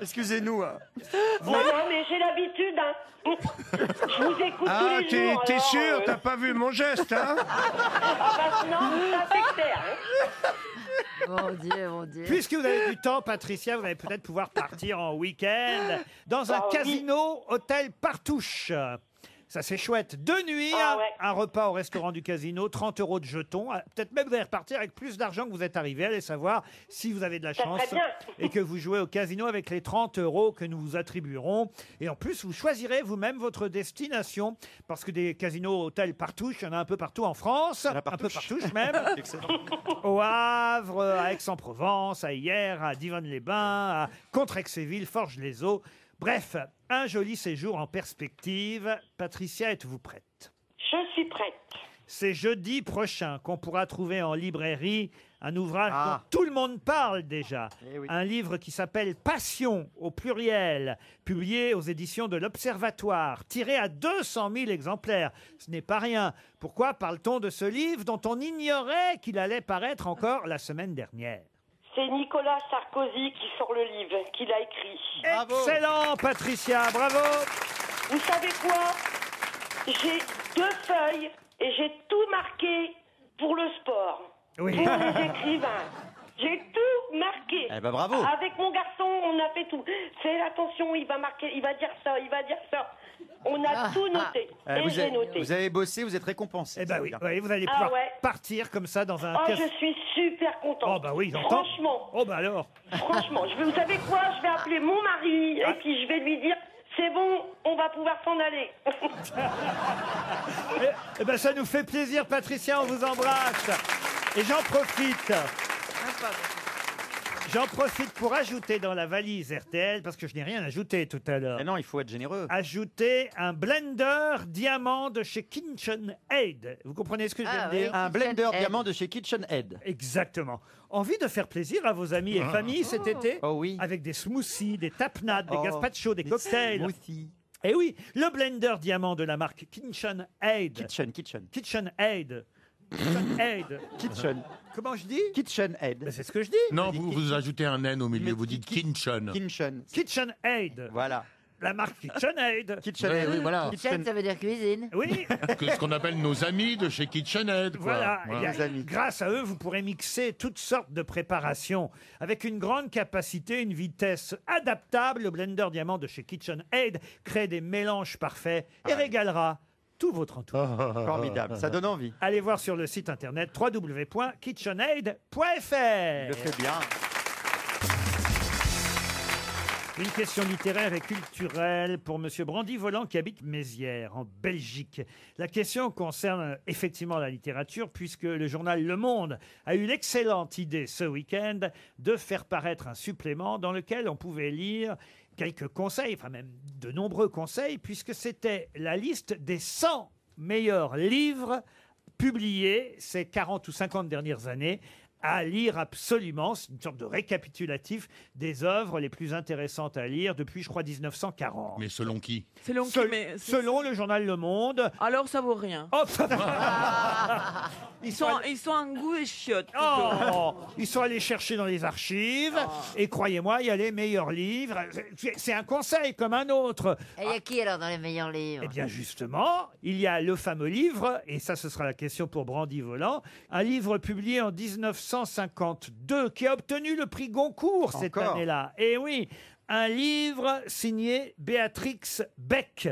Excusez-nous. Non, mais j'ai l'habitude, hein. Je vous écoute tous Ah, les jours. t'es alors, sûr? T'as pas vu mon geste, hein? Ah bah non, ça fait que Mon Dieu, mon Dieu. Puisque vous avez du temps, Patricia, vous allez peut-être pouvoir partir en week-end dans un casino hôtel Partouche. Ça, c'est chouette. 2 nuits, un repas au restaurant du casino, 30 € de jetons. Peut-être même vous allez repartir avec plus d'argent que vous êtes arrivé. Allez savoir si vous avez de la chance et que vous jouez au casino avec les 30 € que nous vous attribuerons. Et en plus, vous choisirez vous-même votre destination parce que des casinos hôtels Partouche, il y en a un peu partout en France. Un peu Partouche même. Au Havre, à Aix-en-Provence, à Hyères, à Divonne-les-Bains, à Contrexéville, Forges-les-Eaux. Bref, un joli séjour en perspective. Patricia, êtes-vous prête? Je suis prête. C'est jeudi prochain qu'on pourra trouver en librairie un ouvrage dont tout le monde parle déjà. Un livre qui s'appelle Passion, au pluriel, publié aux éditions de l'Observatoire, tiré à 200 000 exemplaires. Ce n'est pas rien. Pourquoi parle-t-on de ce livre dont on ignorait qu'il allait paraître encore la semaine dernière? C'est Nicolas Sarkozy qui sort le livre, qui l'a écrit. Excellent, Patricia, bravo. Vous savez quoi? J'ai 2 feuilles et j'ai tout marqué pour le sport, pour les écrivains. J'ai tout marqué. Eh ben bravo. Avec mon garçon, on a fait tout. Fais attention, il va marquer, il va dire ça, il va dire ça. On a tout noté. Et j'ai noté. Vous avez bossé, vous êtes récompensé. Eh ben oui, vous allez pouvoir partir comme ça dans un... Oh, je suis super contente. Oh bah oui, j'entends. Franchement. Oh bah alors. Franchement, vous savez quoi? Je vais appeler mon mari et puis je vais lui dire, c'est bon, on va pouvoir s'en aller. Eh ben ça nous fait plaisir, Patricia, on vous embrasse. Et j'en profite. J'en profite pour ajouter dans la valise RTL, parce que je n'ai rien ajouté tout à l'heure. Mais non, il faut être généreux. Ajouter un blender diamant de chez KitchenAid. Vous comprenez ce que je viens de dire? Un blender diamant de chez KitchenAid. Exactement. Envie de faire plaisir à vos amis et familles cet été? Oh oui. Avec des smoothies, des tapenades, des gazpachos, des cocktails. Et oui, le blender diamant de la marque KitchenAid. KitchenAid. Kitchen. Comment je dis? KitchenAid. Ben, c'est ce que je dis. Non, vous ajoutez un N au milieu, vous dites Kitchen. KitchenAid. Voilà. La marque KitchenAid. KitchenAid. Oui, voilà. Kitchen, ça veut dire cuisine. Oui. Ce qu'on appelle nos amis de chez KitchenAid. Quoi. Voilà. Grâce à eux, vous pourrez mixer toutes sortes de préparations. Avec une grande capacité, une vitesse adaptable, le blender diamant de chez KitchenAid crée des mélanges parfaits et régalera tout votre entourage. Formidable, ça donne envie. Allez voir sur le site internet www.kitchenaid.fr. Il le fait bien. Une question littéraire et culturelle pour Monsieur Brandy Volant qui habite Mézières, en Belgique. La question concerne effectivement la littérature puisque le journal Le Monde a eu l'excellente idée ce week-end de faire paraître un supplément dans lequel on pouvait lire quelques conseils, enfin même de nombreux conseils, puisque c'était la liste des 100 meilleurs livres publiés ces 40 ou 50 dernières années à lire absolument. C'est une sorte de récapitulatif des œuvres les plus intéressantes à lire depuis, je crois, 1940. Mais selon qui? Selon le journal Le Monde. Alors ça vaut rien. Oh, ils sont en goût et chiottes. Ils sont allés chercher dans les archives et croyez-moi, il y a les meilleurs livres. C'est un conseil comme un autre. Et il y a qui alors dans les meilleurs livres? Eh bien justement, il y a le fameux livre, et ça ce sera la question pour Brandy Volant, un livre publié en 1952 qui a obtenu le prix Goncourt cette année-là. Et oui, un livre signé Béatrix Beck.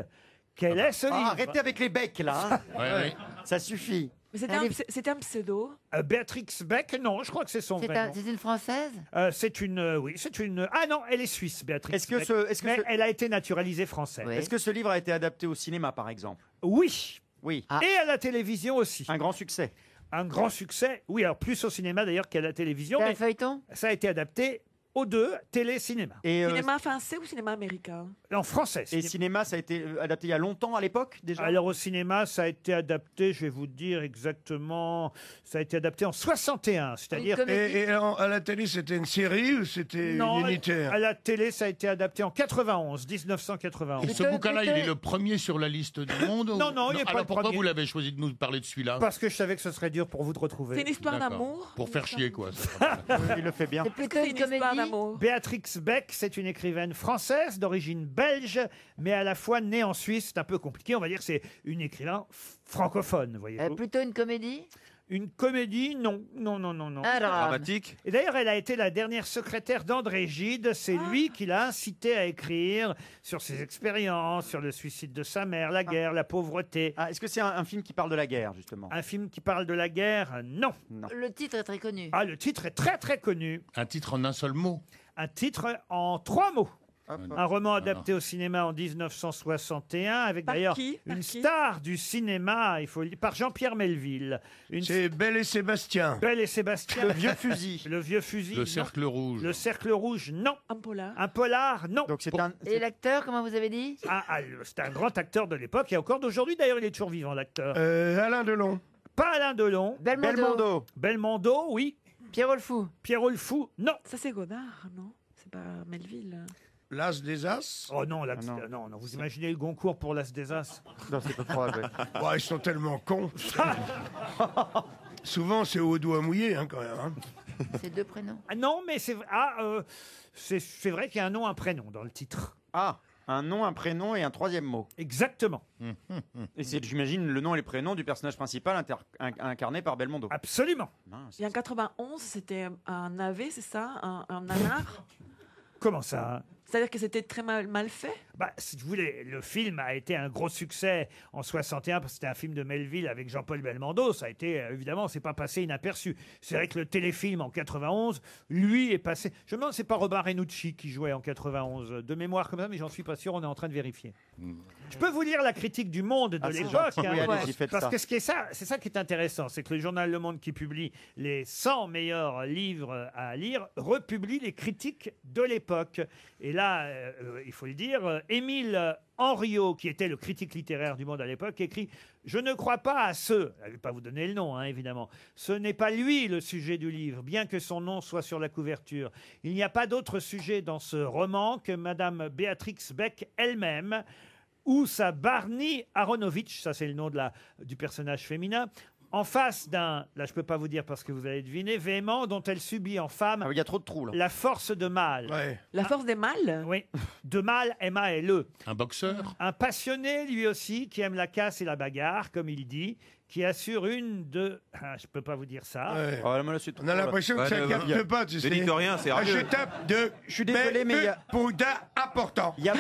Quel est ce livre? Arrêtez avec les becs là. Hein. Ça suffit. C'était un pseudo. Béatrix Beck, non, je crois que c'est son vrai nom. C'est une Française? C'est une... Ah non, elle est suisse, Béatrix Beck. Mais elle a été naturalisée française. Est-ce que ce livre a été adapté au cinéma, par exemple? Oui. Oui. Et à la télévision aussi. Un grand succès. Un grand succès, oui, alors plus au cinéma d'ailleurs qu'à la télévision. C'est un feuilleton? Ça a été adapté aux deux, télé-cinéma. Cinéma français ou cinéma américain? En français. Et cinéma, ça a été adapté il y a longtemps, à l'époque, déjà? Alors au cinéma, ça a été adapté, je vais vous dire exactement, ça a été adapté en 61, c'est-à-dire... Et à la télé, c'était une série ou c'était unitaire? À la télé, ça a été adapté en 1991. Et ce bouquin-là, il est le premier sur la liste du Monde? Non, il n'est pas le premier. Alors pourquoi vous l'avez choisi de nous parler de celui-là? Parce que je savais que ce serait dur pour vous de retrouver. C'est une histoire d'amour? Pour faire chier, quoi. Il le fait bien. C'est plutôt une comédie? Béatrix Beck, c'est une écrivaine française d'origine belge, mais à la fois née en Suisse. C'est un peu compliqué, on va dire que c'est une écrivain francophone, voyez-vous. Plutôt une comédie? Une comédie, non. Non, non, non, non. Un drame. Dramatique. Et d'ailleurs, elle a été la dernière secrétaire d'André Gide. C'est lui qui l'a incité à écrire sur ses expériences, sur le suicide de sa mère, la guerre, la pauvreté. Est-ce que c'est un film qui parle de la guerre, justement? Un film qui parle de la guerre, non. Le titre est très connu. Ah, le titre est très très connu. Un titre en un seul mot. Un titre en 3 mots. Un roman Ah, adapté au cinéma en 1961, avec d'ailleurs une star du cinéma, il faut le dire, par Jean-Pierre Melville. C'est Belle et Sébastien. Belle et Sébastien. Le vieux fusil. Le vieux fusil. Le non. cercle rouge. Le cercle rouge, non. Un polar. Un polar, non. Donc Et l'acteur, comment vous avez dit? C'est un grand acteur de l'époque et encore d'aujourd'hui. D'ailleurs, il est toujours vivant, l'acteur. Alain Delon. Pas Alain Delon. Belmondo. Belmondo, oui. Pierrot le Fou. Pierrot le Fou, non. Ça, c'est Godard, non? C'est pas Melville. L'As des As. Oh non, non, non, vous imaginez le Goncourt pour l'As des As? Non, c'est pas probable. Ils sont tellement cons. Souvent, c'est au doigt mouillé, quand même. hein. C'est 2 prénoms. Ah non, mais c'est c'est vrai qu'il y a un nom, un prénom dans le titre. Ah, un nom, un prénom et un 3e mot. Exactement. Et c'est, j'imagine, le nom et le prénom du personnage principal incarné par Belmondo. Absolument. Et en 91, c'était un AV, c'est ça? Un nanar? Comment ça? C'est-à-dire que c'était très mal fait? Si vous voulez, le film a été un gros succès en 61 parce que c'était un film de Melville avec Jean-Paul Belmondo. Ça a été, évidemment, c'est pas passé inaperçu. C'est vrai que le téléfilm en 91, lui, est passé. Je me demande, c'est pas Robin Renucci qui jouait en 91 de mémoire comme ça, mais j'en suis pas sûr. On est en train de vérifier. Je peux vous lire la critique du Monde de c'est l'époque, gentil. Oui, allez-y, faites parce ça. que c'est ça qui est intéressant, c'est que le journal Le Monde qui publie les 100 meilleurs livres à lire republie les critiques de l'époque. Et là, il faut le dire, Émile Henriot, qui était le critique littéraire du Monde à l'époque, écrit « Je ne crois pas à ceux... » Je ne vais pas vous donner le nom, évidemment. « Ce n'est pas lui le sujet du livre, bien que son nom soit sur la couverture. Il n'y a pas d'autre sujet dans ce roman que Madame Béatrix Beck elle-même, ou sa Barney Aronovitch, ça c'est le nom du personnage féminin, en face d'un, là je peux pas vous dire parce que vous allez deviner, véhément dont elle subit en femme il y a trop de trous, là. la force de mal. La force des mâles? Oui, de mal, M-A-L-E. Un boxeur. Un passionné lui aussi qui aime la casse et la bagarre, comme il dit, qui assure une de... je peux pas vous dire ça. On a l'impression que ça ne capte pas, tu sais. Ne dites rien, c'est Je tape de... Je suis désolé, mais il y a... Pouda important. Il y a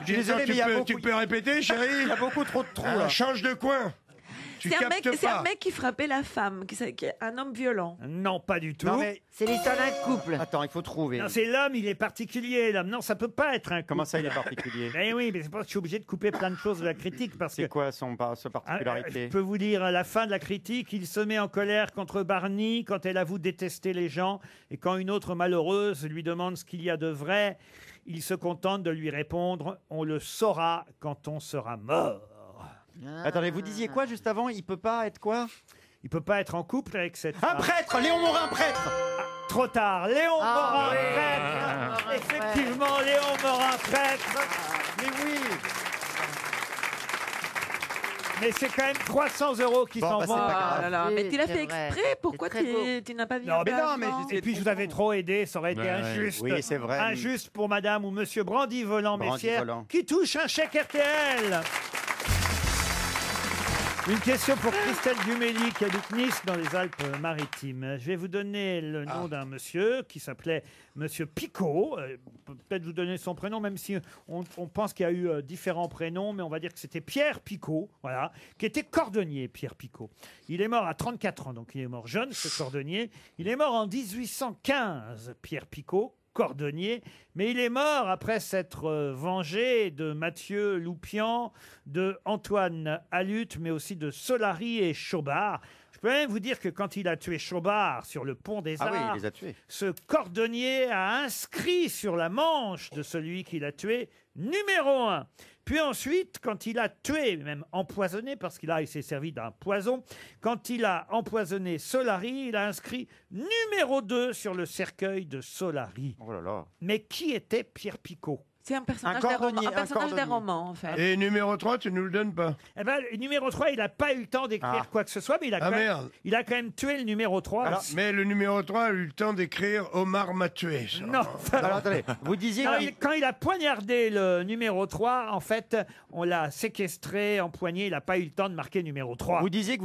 Je suis désolé, mais tu peux répéter, chérie? Il y a beaucoup trop de trous, là. Change de coin. Tu C'est captes pas. un mec qui frappait la femme, qui est un homme violent. Non, pas du tout. Non, mais... C'est l'histoire d'un couple. Attends, il faut trouver. Non, c'est l'homme, il est particulier, l'homme. Non, ça peut pas être un couple. Comment ça, il est particulier? Eh oui, mais c'est pas que je suis obligé de couper plein de choses de la critique parce que... C'est quoi sa particularité? Je peux vous dire, à la fin de la critique, il se met en colère contre Barney quand elle avoue détester les gens et quand une autre malheureuse lui demande ce qu'il y a de vrai, il se contente de lui répondre « On le saura quand on sera mort ». Attendez, vous disiez quoi juste avant? Il peut pas être quoi? Il peut pas être en couple avec cette Un femme. prêtre! Léon Morin, prêtre! Trop tard, Léon Morin, oui. prêtre. Effectivement, Léon Morin, prêtre. Mais oui! Mais c'est quand même 300 € qui s'en vont. Ah là là, mais tu l'as c'est fait vrai. exprès. Pourquoi C'est très beau. tu n'as pas vu Non, un mais peu non, avant? et puis je vous avais trop aidé, ça aurait été Ouais, injuste. oui, c'est vrai. Injuste pour madame ou monsieur Brandy Volant Messières Volant. qui touche un chèque RTL. Une question pour Christelle Dumély qui habite Nice dans les Alpes-Maritimes. Je vais vous donner le nom d'un monsieur qui s'appelait Monsieur Picot. Peut-être vous donner son prénom, même si on pense qu'il y a eu différents prénoms, mais on va dire que c'était Pierre Picot, voilà, qui était cordonnier, Pierre Picot. Il est mort à 34 ans, donc il est mort jeune, ce cordonnier. Il est mort en 1815, Pierre Picot, cordonnier, mais il est mort après s'être vengé de Mathieu Loupian, de Antoine Alut, mais aussi de Solari et Chaubard. Je peux même vous dire que quand il a tué Chaubard sur le pont des Arts, Ah oui, il les a tués. ce cordonnier a inscrit sur la manche de celui qui l'a tué numéro 1. Puis ensuite, quand il a tué, même empoisonné, parce qu'il s'est servi d'un poison, quand il a empoisonné Solari, il a inscrit numéro 2 sur le cercueil de Solari. Oh là là. Mais qui était Pierre Picot? C'est un personnage, Un cordonnier, un personnage un des cordonnier. romans, en fait. Et numéro 3, tu nous le donnes pas? Eh ben, le numéro 3, il n'a pas eu le temps d'écrire quoi que ce soit, mais il a quand même tué le numéro 3. Alors, mais le numéro 3 a eu le temps d'écrire Omar m'a tué. ça. Non. Alors attendez, vous disiez Non, qu'il- quand il a poignardé le numéro 3, en fait, on l'a séquestré, empoigné, il n'a pas eu le temps de marquer numéro 3. Vous disiez que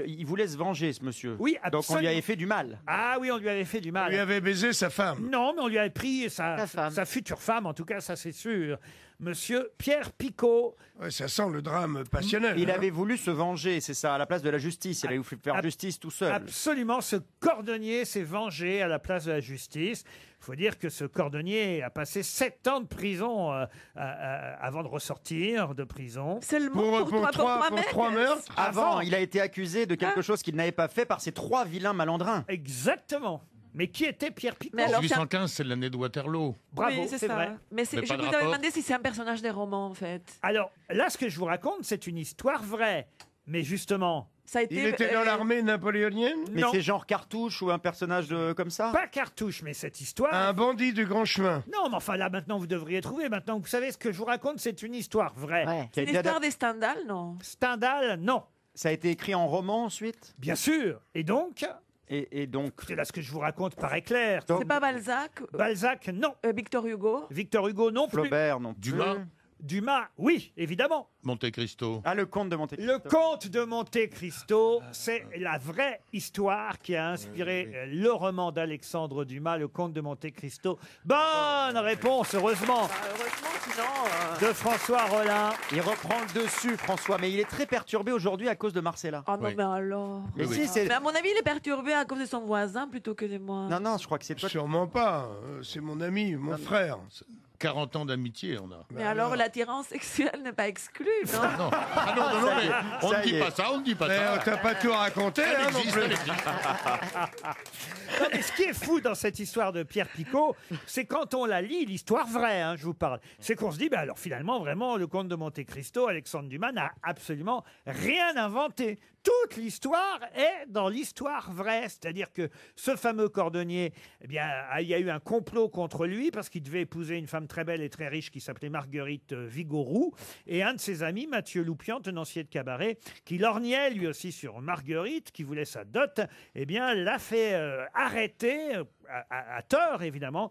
il voulait se venger, ce monsieur. Oui, Donc on lui absolument. avait fait du mal. Ah oui, on lui avait fait du mal. On lui avait baisé sa femme. Non, mais on lui avait pris sa future femme, en tout cas, ça c'est sûr. Monsieur Pierre Picot. Ouais, ça sent le drame passionnel. Il hein. avait voulu se venger, c'est ça, à la place de la justice. Il avait voulu faire justice tout seul. Absolument, ce cordonnier s'est vengé à la place de la justice. Il faut dire que ce cordonnier a passé 7 ans de prison avant de ressortir de prison. Seulement pour trois meurtres. Avant, il a été accusé de quelque chose qu'il n'avait pas fait par ces 3 vilains malandrins. Exactement. Mais qui était Pierre Picot? 1815, c'est l'année de Waterloo. Bravo, Oui, c'est c'est ça. vrai. Mais je Mais vous pas de avais rapport. demandé si c'est un personnage des romans, en fait. Alors, là, ce que je vous raconte, c'est une histoire vraie. Mais justement... Ça a été, Il était dans l'armée napoléonienne? Mais Non. c'est genre Cartouche ou un personnage comme ça? Pas Cartouche, mais cette histoire... Un bandit du grand chemin. Non, mais enfin là, maintenant, vous devriez trouver. Maintenant, vous savez, ce que je vous raconte, c'est une histoire vraie. C'est l'histoire des Stendhal, non? Stendhal, non. Ça a été écrit en roman ensuite? Bien sûr. Et donc... Et donc... C'est là ce que je vous raconte paraît clair. C'est pas Balzac? Balzac, non. Victor Hugo? Victor Hugo, non plus. Flaubert, non. Dumas. Dumas, oui, évidemment. Monte Cristo. Ah, le comte de Monte Cristo. Le comte de Monte Cristo, c'est la vraie histoire qui a inspiré le roman d'Alexandre Dumas, le comte de Monte Cristo. Bonne réponse, heureusement, Heureusement, sinon... de François Rollin. Il reprend le dessus, François, mais il est très perturbé aujourd'hui à cause de Marcella. Ah non, Oui. mais alors... Mais si, c'est... Mais à mon avis, il est perturbé à cause de son voisin plutôt que de moi. Non, non, je crois que c'est toi. Sûrement pas. C'est mon ami, mon frère. 40 ans d'amitié, on a. Mais alors, l'attirance sexuelle n'est pas exclue, non? Non. Ah non, non, non, mais on ne dit pas ça, on ne dit pas Mais ça. t'as pas tout raconté, Elle hein, non existe, plus. elle existe. Non, mais ce qui est fou dans cette histoire de Pierre Picot, c'est quand on la lit, l'histoire vraie, hein, je vous parle, c'est qu'on se dit, bah alors finalement, vraiment, le comte de Monte Cristo, Alexandre Dumas, n'a absolument rien inventé. Toute l'histoire est dans l'histoire vraie. C'est-à-dire que ce fameux cordonnier, eh bien, il y a eu un complot contre lui parce qu'il devait épouser une femme très belle et très riche qui s'appelait Marguerite Vigouroux. Et un de ses amis, Mathieu Loupian, tenancier de cabaret, qui lorgnait lui aussi sur Marguerite, qui voulait sa dot, eh bien, l'a fait arrêter, à tort évidemment,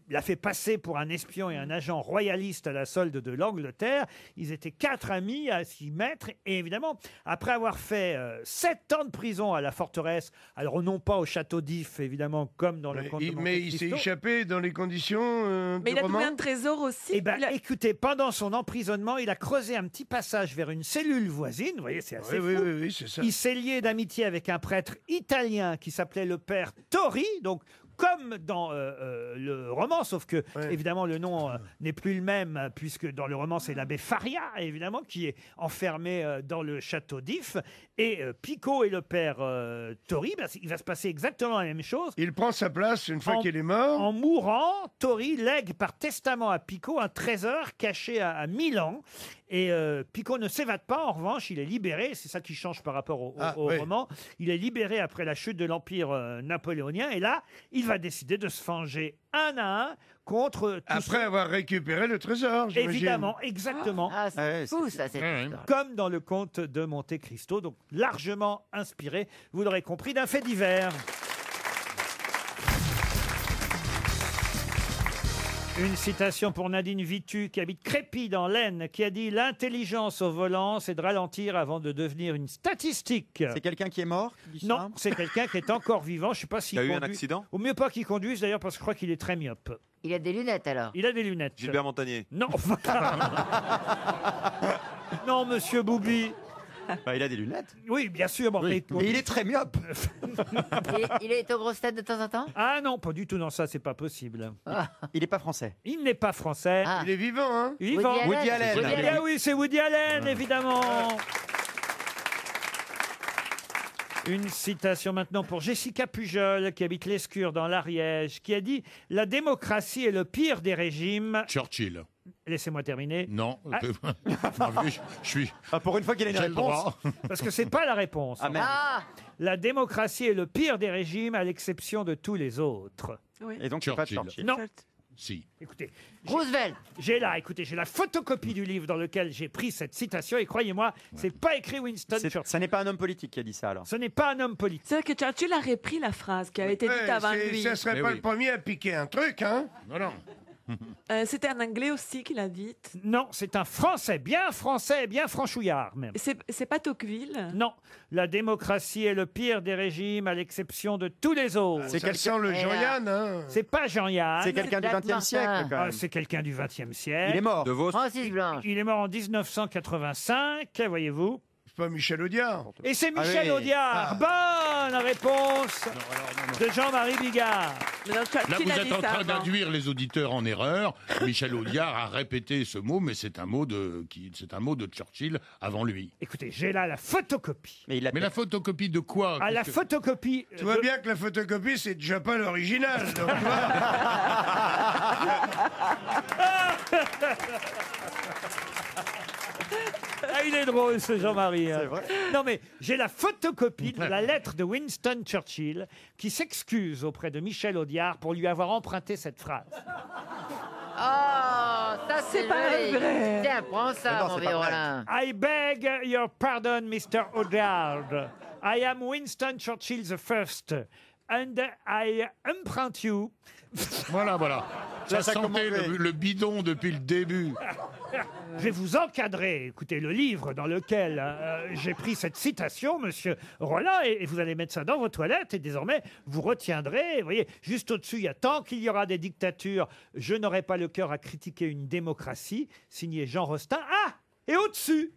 l'a fait passer pour un espion et un agent royaliste à la solde de l'Angleterre. Ils étaient 4 amis à s'y mettre. Et évidemment, après avoir fait 7 ans de prison à la forteresse, alors non pas au château d'If, évidemment, comme dans le conte de Monte Mais il s'est Cristo. échappé dans les conditions Mais du il a roman. trouvé un trésor aussi. Eh ben, écoutez, pendant son emprisonnement, il a creusé un petit passage vers une cellule voisine. Vous voyez, c'est assez Oui, fou. oui, c'est ça. Il s'est lié d'amitié avec un prêtre italien qui s'appelait le père Tori, donc comme dans le roman, sauf que évidemment le nom n'est plus le même, puisque dans le roman c'est l'abbé Faria, évidemment, qui est enfermé dans le château d'If. Et Picot et le père Tori, ben, il va se passer exactement la même chose. Il prend sa place une fois qu'il est mort. En mourant, Tori lègue par testament à Picot un trésor caché à Milan. Et Picot ne s'évade pas, en revanche, il est libéré. C'est ça qui change par rapport au roman. Il est libéré après la chute de l'Empire napoléonien. Et là, il va décider de se venger un à un contre... Après avoir récupéré le trésor, j'imagine. Évidemment, exactement. Ah, c'est fou, ça, c'est... Comme dans le conte de Monte Cristo, donc largement inspiré, vous l'aurez compris, d'un fait divers. Une citation pour Nadine Vitu, qui habite Crépy dans l'Aisne, qui a dit « L'intelligence au volant, c'est de ralentir avant de devenir une statistique. » C'est quelqu'un qui est mort qui dit ça Non, c'est quelqu'un qui est encore vivant. Je ne sais pas s'il Il a eu un conduit. accident Au mieux pas qu'il conduise, d'ailleurs, parce que je crois qu'il est très myope. Il a des lunettes, alors? Il a des lunettes. Gilbert Montagnier. Non. Non, monsieur Boubi. Bah, il a des lunettes. Oui, bien sûr. Bon, Et il est très myope. Il est aux grosses têtes de temps en temps? Ah non, pas du tout. Non, ça, c'est pas possible. Il n'est pas français. Il n'est pas français. Ah. Il est vivant, hein? Vivant. Woody Allen. Woody Allen. Ah oui, c'est Woody Allen, évidemment. Une citation maintenant pour Jessica Pujol, qui habite l'Escure dans l'Ariège, qui a dit « La démocratie est le pire des régimes. » Churchill. Laissez-moi terminer. Non. Ah. Je suis. Ah, pour une fois qu'il a une J'ai le réponse. droit. Parce que c'est pas la réponse. Ah, merde. Ah! La démocratie est le pire des régimes à l'exception de tous les autres. Oui. Et donc, c'est pas Churchill. Churchill. Non. Si. Écoutez, Roosevelt. j'ai la photocopie du livre dans lequel j'ai pris cette citation et croyez-moi, c'est pas écrit Winston Churchill. Ça n'est pas un homme politique qui a dit ça alors. Ce n'est pas un homme politique. C'est vrai que Churchill a repris la phrase qui avait été dite avant lui. Ça serait pas le premier à piquer un truc, hein? Non. C'était un Anglais aussi qui l'a dite. Non, c'est un Français, bien franchouillard même. C'est pas Tocqueville? Non, la démocratie est le pire des régimes à l'exception de tous les autres. C'est quelqu'un le Jean-Yann, hein? C'est pas Jean-Yann. C'est quelqu'un du XXe siècle quand même. C'est quelqu'un du XXe siècle. Il est mort. De Vos. Francis Blanche. Il est mort en 1985, voyez-vous. C'est pas Michel Audiard. Et c'est Michel oui. Audiard. Bonne réponse de Jean-Marie Bigard. Là, vous êtes en train d'induire les auditeurs en erreur. Michel Audiard a répété ce mot, mais c'est un mot de Churchill avant lui. Écoutez, j'ai là la photocopie. Mais la photocopie de quoi? Ah, la photocopie. Tu vois bien que la photocopie, c'est déjà pas l'original. Donc, tu vois. Ah, il est drôle ce Jean-Marie. C'est vrai. Non mais j'ai la photocopie de la lettre de Winston Churchill qui s'excuse auprès de Michel Audiard pour lui avoir emprunté cette phrase. Oh, ça c'est pas joli. vrai. Tiens, prends ça, non, mon c'est pas vrai. Vérolin. I beg your pardon, Mr. Audiard. I am Winston Churchill the first. And I emprunte you. Voilà. Ça ça sentait commençait. le bidon depuis le début. Je vais vous encadrer. Écoutez, le livre dans lequel j'ai pris cette citation, monsieur Rollin, et vous allez mettre ça dans vos toilettes, et désormais, vous retiendrez. Vous voyez, juste au-dessus, il y a tant qu'il y aura des dictatures, je n'aurai pas le cœur à critiquer une démocratie, signé Jean Rostand. Ah! Et au-dessus,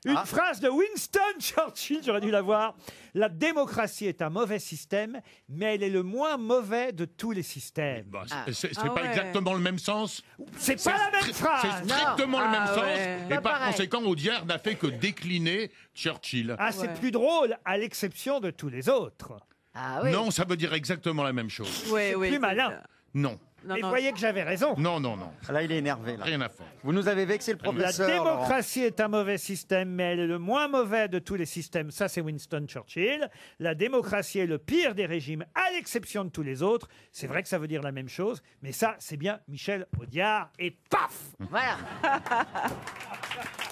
une phrase de Winston Churchill, j'aurais dû la voir. La démocratie est un mauvais système, mais elle est le moins mauvais de tous les systèmes. Bah, c'est pas exactement le même sens. C'est pas la même phrase. C'est strictement le même sens. ouais. Et Pas par pareil. conséquent, Audiard n'a fait que décliner Churchill. Ah, c'est plus drôle, à l'exception de tous les autres. Ah Non, ça veut dire exactement la même chose. C'est plus malin. Non. Et vous voyez que j'avais raison. Non. Là, il est énervé. Là. Rien à faire. Vous nous avez vexé le La professeur. démocratie est un mauvais système, mais elle est le moins mauvais de tous les systèmes. Ça, c'est Winston Churchill. La démocratie est le pire des régimes, à l'exception de tous les autres. C'est vrai que ça veut dire la même chose, mais ça, c'est bien Michel Audiard. Et paf! Voilà.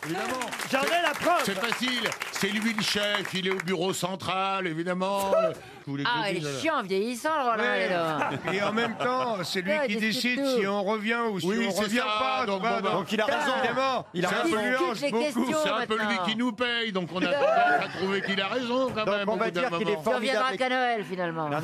Évidemment. J'en ai la preuve. C'est facile. C'est lui le chef. Il est au bureau central, évidemment. Ah, il est chiant, vieillissant, le Roland, Ouais. là. Et en même temps, c'est lui Ouais, qui il discute décide tout. si on revient ou si Oui, on c'est revient ça, pas. donc, tu vois, bon, donc il a raison. Évidemment, Il a ça raison. influence les beaucoup. questions. C'est un peu maintenant. lui qui nous paye, donc on a tendance à trouver qu'il a raison quand Donc même. on au va bout d'un dire qu'il est moment. Tu reviendras formidable. qu'à Noël, finalement. Non.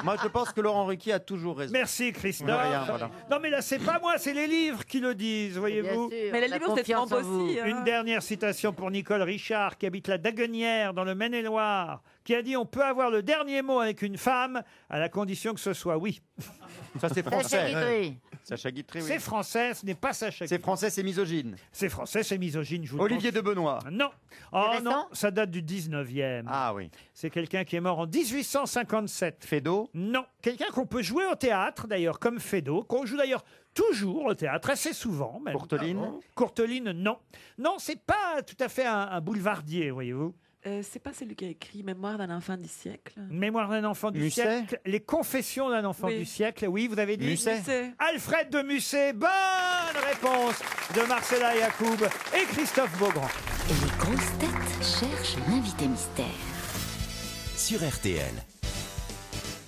Moi, je pense que Laurent Ruquier a toujours raison. Merci, Christophe. De rien, voilà. Non, mais là, c'est pas moi, c'est les livres qui le disent, voyez-vous. Bien sûr, Mais les la livres, c'est confiance Trump en vous. aussi. hein. Une dernière citation pour Nicole Richard, qui habite la Daguenière, dans le Maine-et-Loire, qui a dit « On peut avoir le dernier mot avec une femme, à la condition que ce soit oui Ça, c'est Sacha français. Guitry. Sacha Guitry, ». oui. C'est français, ce n'est pas Sacha C'est Guitry. français, c'est misogyne. C'est français, c'est misogyne, je vous le Olivier de Benoît. confirme. Non. Oh récent non, ça date du 19e. Ah oui. C'est quelqu'un qui est mort en 1857. Fédo. Non. Quelqu'un qu'on peut jouer au théâtre, d'ailleurs, comme Fédo, qu'on joue d'ailleurs toujours au théâtre, assez souvent même. Courteline. Courteline, non. Non, c'est pas tout à fait un boulevardier, voyez-vous. C'est pas celui qui a écrit Mémoire d'un enfant du siècle. Mémoire d'un enfant du Musset. siècle, les confessions d'un enfant Oui. du siècle, oui, vous avez dit Musset. Alfred de Musset, bonne réponse de Marcella Yacoub et Christophe Beaugrand. Les grosses têtes cherchent l'invité mystère. Sur RTL.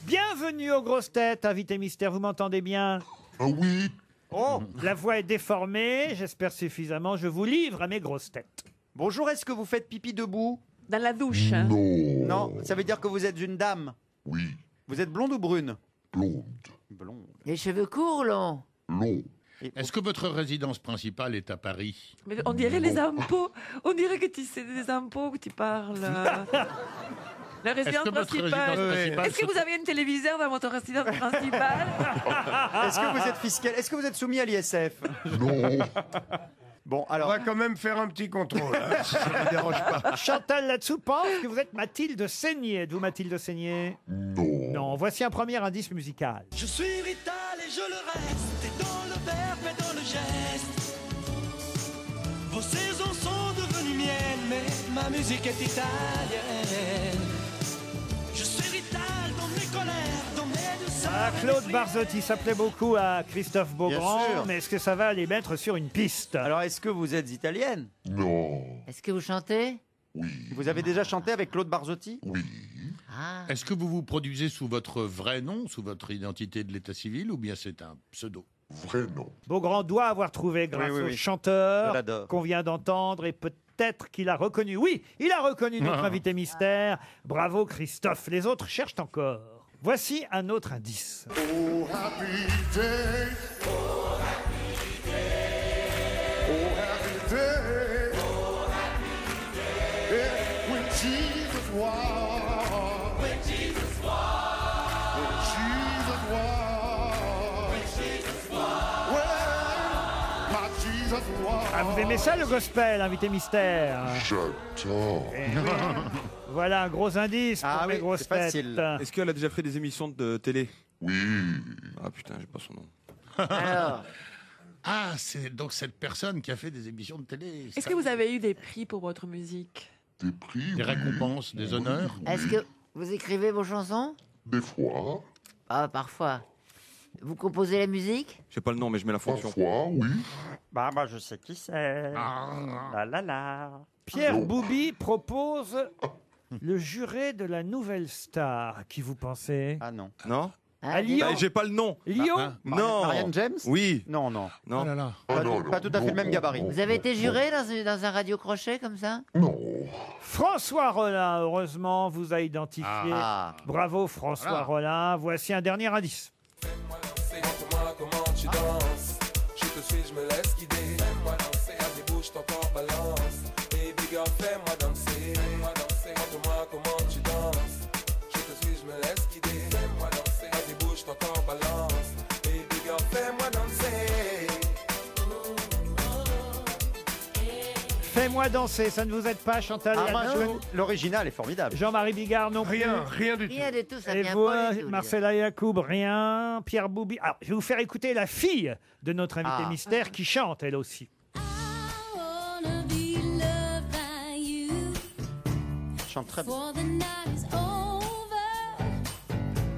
Bienvenue aux grosses têtes, invité mystère, vous m'entendez bien? Ah oui. Oh, la voix est déformée, j'espère suffisamment, je vous livre à mes grosses têtes. Bonjour, est-ce que vous faites pipi debout? Dans la douche. hein. Non, ça veut dire que vous êtes une dame. Oui, Vous êtes blonde ou brune? blonde, Blonde. Les cheveux courts, longs. long. Est-ce que votre résidence principale est à Paris? Mais on dirait les impôts. On dirait que c'est des impôts que tu parles. La résidence que votre principale. résidence principale Est-ce que vous avez une téléviseur dans votre résidence principale? Est-ce que vous êtes fiscal? Est-ce que vous êtes soumis à l'ISF? Non, Bon, On alors. va quand même faire un petit contrôle, hein, si ça ne dérange pas. Chantal là-dessous pense que vous êtes Mathilde Seigné. Êtes-vous Mathilde Seigné? non. Non, voici un premier indice musical. Je suis vital et je le reste, et dans le verbe et dans le geste. Vos saisons sont devenues miennes, mais ma musique est italienne. Je suis vital dans mes colères, dans mes douceurs. Ah, Claude Barzotti s'appelait beaucoup à Christophe Beaugrand, Bien sûr. mais est-ce que ça va les mettre sur une piste? Alors, est-ce que vous êtes italienne? Non. Est-ce que vous chantez? Vous avez déjà chanté avec Claude Barzotti? Oui. Ah. Est-ce que vous vous produisez sous votre vrai nom, sous votre identité de l'état civil, ou bien c'est un pseudo? Vrai nom. Beaugrand doit avoir trouvé grâce Oui, oui, au oui. chanteur Je l'adore. qu'on vient d'entendre et peut-être qu'il a reconnu. Oui, il a reconnu notre invité mystère. Bravo Christophe. Les autres cherchent encore. Voici un autre indice. Oh, happy day. Oh, happy day. Oh, happy day. Oh, happy day. Yeah, when Jesus walked. When Jesus walked. When Jesus walked. When Jesus walked. Well, my Jesus walked. Ah, vous aimez ça le gospel, invité mystère? J'adore. Voilà un gros indice pour Ah les oui, grosses c'est facile. têtes. Est-ce qu'elle a déjà fait des émissions de télé? Oui. Ah putain, j'ai pas son nom. Alors, Ah, c'est donc cette personne qui a fait des émissions de télé. Est-ce que vous avez eu des prix pour votre musique? Des prix. Des récompenses, des honneurs? est-ce que vous écrivez vos chansons? Des fois. Ah, parfois. Vous composez la musique? J'ai pas le nom, mais je mets la fonction. Parfois, oui. Bah, moi, je sais qui c'est. La la la. Pierre Boubi propose le juré de la nouvelle star. Qui vous pensez? Ah non. Non? À Lyon? Bah, j'ai pas le nom. Lyon? Non. Marianne James? Oui. Non, non. Non. Oh là là. Ah, Pas, non, pas non, tout à fait le non, même non, gabarit. non. Vous avez été juré dans un radio-crochet comme ça? Non. François Rollin, heureusement, vous a identifié. Ah. Bravo François Voilà. Rollin. Voici un dernier indice. Montre-moi comment tu danses. Je te suis, je me laisse guider. Fais-moi danser, vas-y bouge ton corps, balance. Baby girl, fais-moi danser. Montre-moi comment tu danses. Je te suis, je me laisse guider. Fais-moi danser, vas-y bouge ton corps, balance. Baby girl, fais-moi danser. Fais-moi danser, ça ne vous aide pas Chantal Ah, moi, Yanou? l'original est formidable. Jean-Marie Bigard non plus. Rien du tout. Rien du tout, ça Et vient vous, pas du tout. Marcella Yacoub, rien. Pierre Boubi. Alors, je vais vous faire écouter la fille de notre invité Ah. mystère qui chante elle aussi. Chante très bien.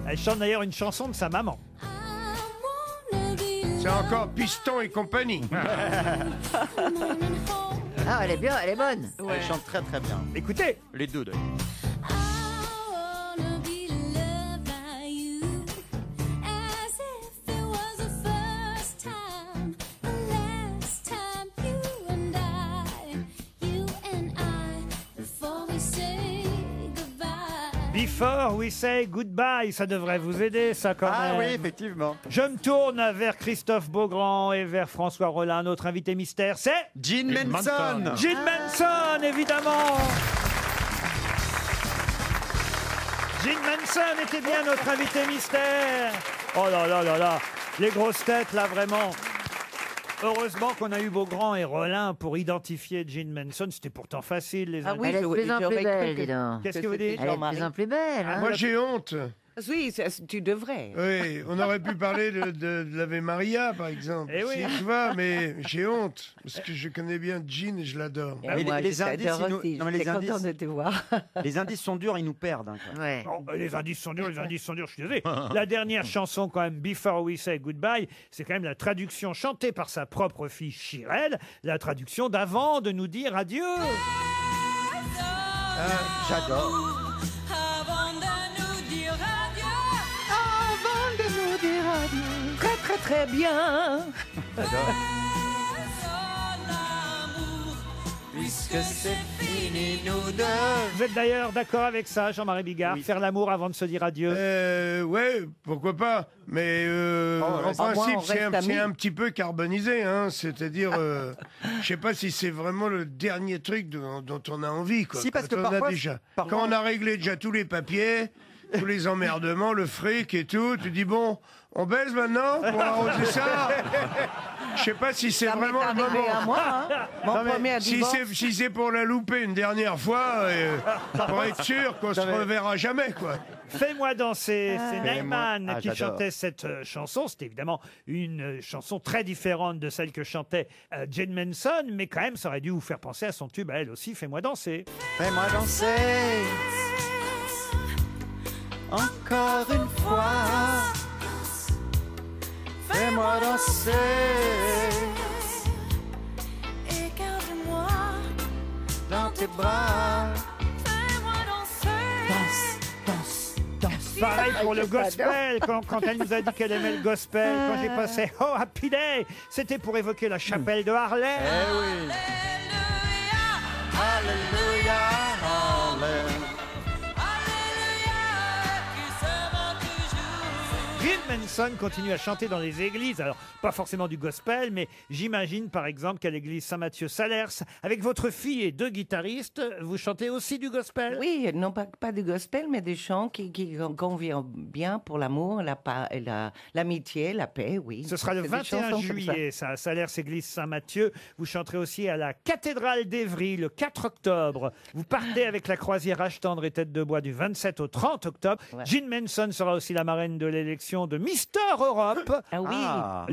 Elle chante d'ailleurs une chanson de sa maman. C'est encore Piston et compagnie. Ah, elle est bien, elle est bonne. Elle chante très très bien. Écoutez. Les deux d'ailleurs. Before we say goodbye, ça devrait vous aider, ça quand Ah même. oui, effectivement. Je me tourne vers Christophe Beaugrand et vers François Rollin. Notre invité mystère, c'est Gene Manson. Gene Manson, évidemment. Gene Manson était bien notre invité mystère. Oh là là là là, les grosses têtes là vraiment. Heureusement qu'on a eu Beaugrand et Rollin pour identifier Gene Manson. C'était pourtant facile, les amis. Elle est de plus en plus belle, dis donc. Qu'est-ce que vous dites? Elle est de plus en plus belle. hein. Moi, j'ai honte. Oui, tu devrais. Oui, on aurait pu parler de l'Ave Maria, par exemple. Eh oui. Si, tu vois, mais j'ai honte, parce que je connais bien Jean et je l'adore. Mais moi, les indices, j'adore ils nous- aussi. non, mais les J'étais contente indices- de te voir. Les indices sont durs, ils nous perdent. hein, quoi. Ouais. Oh, les indices sont durs, je suis désolé. La dernière chanson, quand même, Before We Say Goodbye, c'est quand même la traduction chantée par sa propre fille Chirel, la traduction d'avant de nous dire adieu. J'adore. Avant de nous dire adieu. Avant de nous dire adieu. Très très très bien. J'adore. Puisque c'est fini, nous deux. Vous êtes d'ailleurs d'accord avec ça, Jean-Marie Bigard, faire l'amour avant de se dire adieu? Ouais, pourquoi pas. Mais en reste- au moins, principe, on c'est reste amis. un petit peu carbonisé. Hein. C'est-à-dire, je sais pas si c'est vraiment le dernier truc dont on a envie. Quoi. Si, parce Quand que on a parfois- déjà, parfois- quand on a réglé déjà tous les papiers, tous les emmerdements, le fric et tout, tu dis bon, on baise maintenant pour arroser ça. Je sais pas si c'est Ça m'est vraiment le arrivé moment. à moi. hein. Mon Non, mais premier divorce. si c'est pour la louper une dernière fois, pour être sûr qu'on se reverra jamais, quoi. Fais-moi danser, c'est Fais-moi- Neyman Ah, qui j'adore. chantait cette chanson. C'était évidemment une chanson très différente de celle que chantait Jane Manson, mais quand même, ça aurait dû vous faire penser à son tube à elle aussi, Fais-moi danser. Fais-moi danser. Encore une fois. Fais-moi danser. Et garde-moi dans tes bras. Fais-moi danser. Danse, danse. Pareil pour le gospel, quand elle nous a dit qu'elle aimait le gospel, quand j'ai passé Oh Happy Day, c'était pour évoquer la chapelle de Harlem. Eh oui. Alléluia, Alléluia. Jim Manson continue à chanter dans les églises, alors pas forcément du gospel, mais j'imagine par exemple qu'à l'église Saint-Matthieu-Salers, avec votre fille et 2 guitaristes, vous chantez aussi du gospel? Oui, non pas du gospel, mais des chants qui conviennent bien pour l'amour, l'amitié, la paix, oui. Ce sera le C'est des 21 chansons comme juillet, ça, à Salers, église Saint-Matthieu. Vous chanterez aussi à la cathédrale d'Évry le 4 octobre. Vous partez avec la croisière Âge tendre et Tête de bois du 27 au 30 octobre. Ouais. Jean Manson sera aussi la marraine de l'élection de Mister Europe. Ah oui,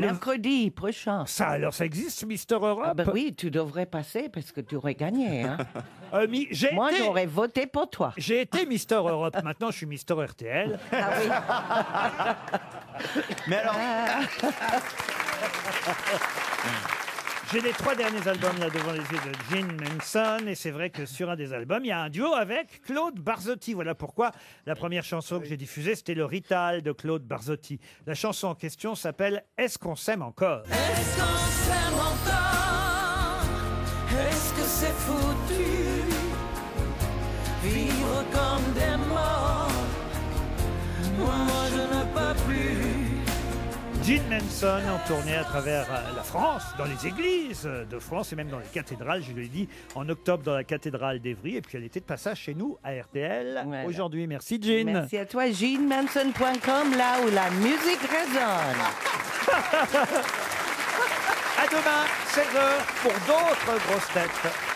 mercredi prochain. Ça, alors, ça existe, Mister Europe? Ah ben oui, tu devrais passer parce que tu aurais gagné. Hein. Moi, j'aurais voté pour toi. J'ai été Mister Europe. Maintenant, je suis Mister RTL. Ah oui. Mais alors... J'ai les 3 derniers albums là devant les yeux de Jean Manson et c'est vrai que sur un des albums, il y a un duo avec Claude Barzotti. Voilà pourquoi la première chanson que j'ai diffusée, c'était le Rital de Claude Barzotti. La chanson en question s'appelle Est-ce qu'on s'aime encore? Est-ce qu'on s'aime encore? Est-ce que c'est foutu? Vivre comme des morts. Moi je ne peux plus. Jean Manson en tournée à travers la France, dans les églises de France et même dans les cathédrales, je l'ai dit, en octobre dans la cathédrale d'Évry. Et puis elle était de passage chez nous à RTL aujourd'hui. Merci Jean. Merci à toi, jeanmanson.com, là où la musique résonne. À demain, 16h, pour d'autres grosses têtes.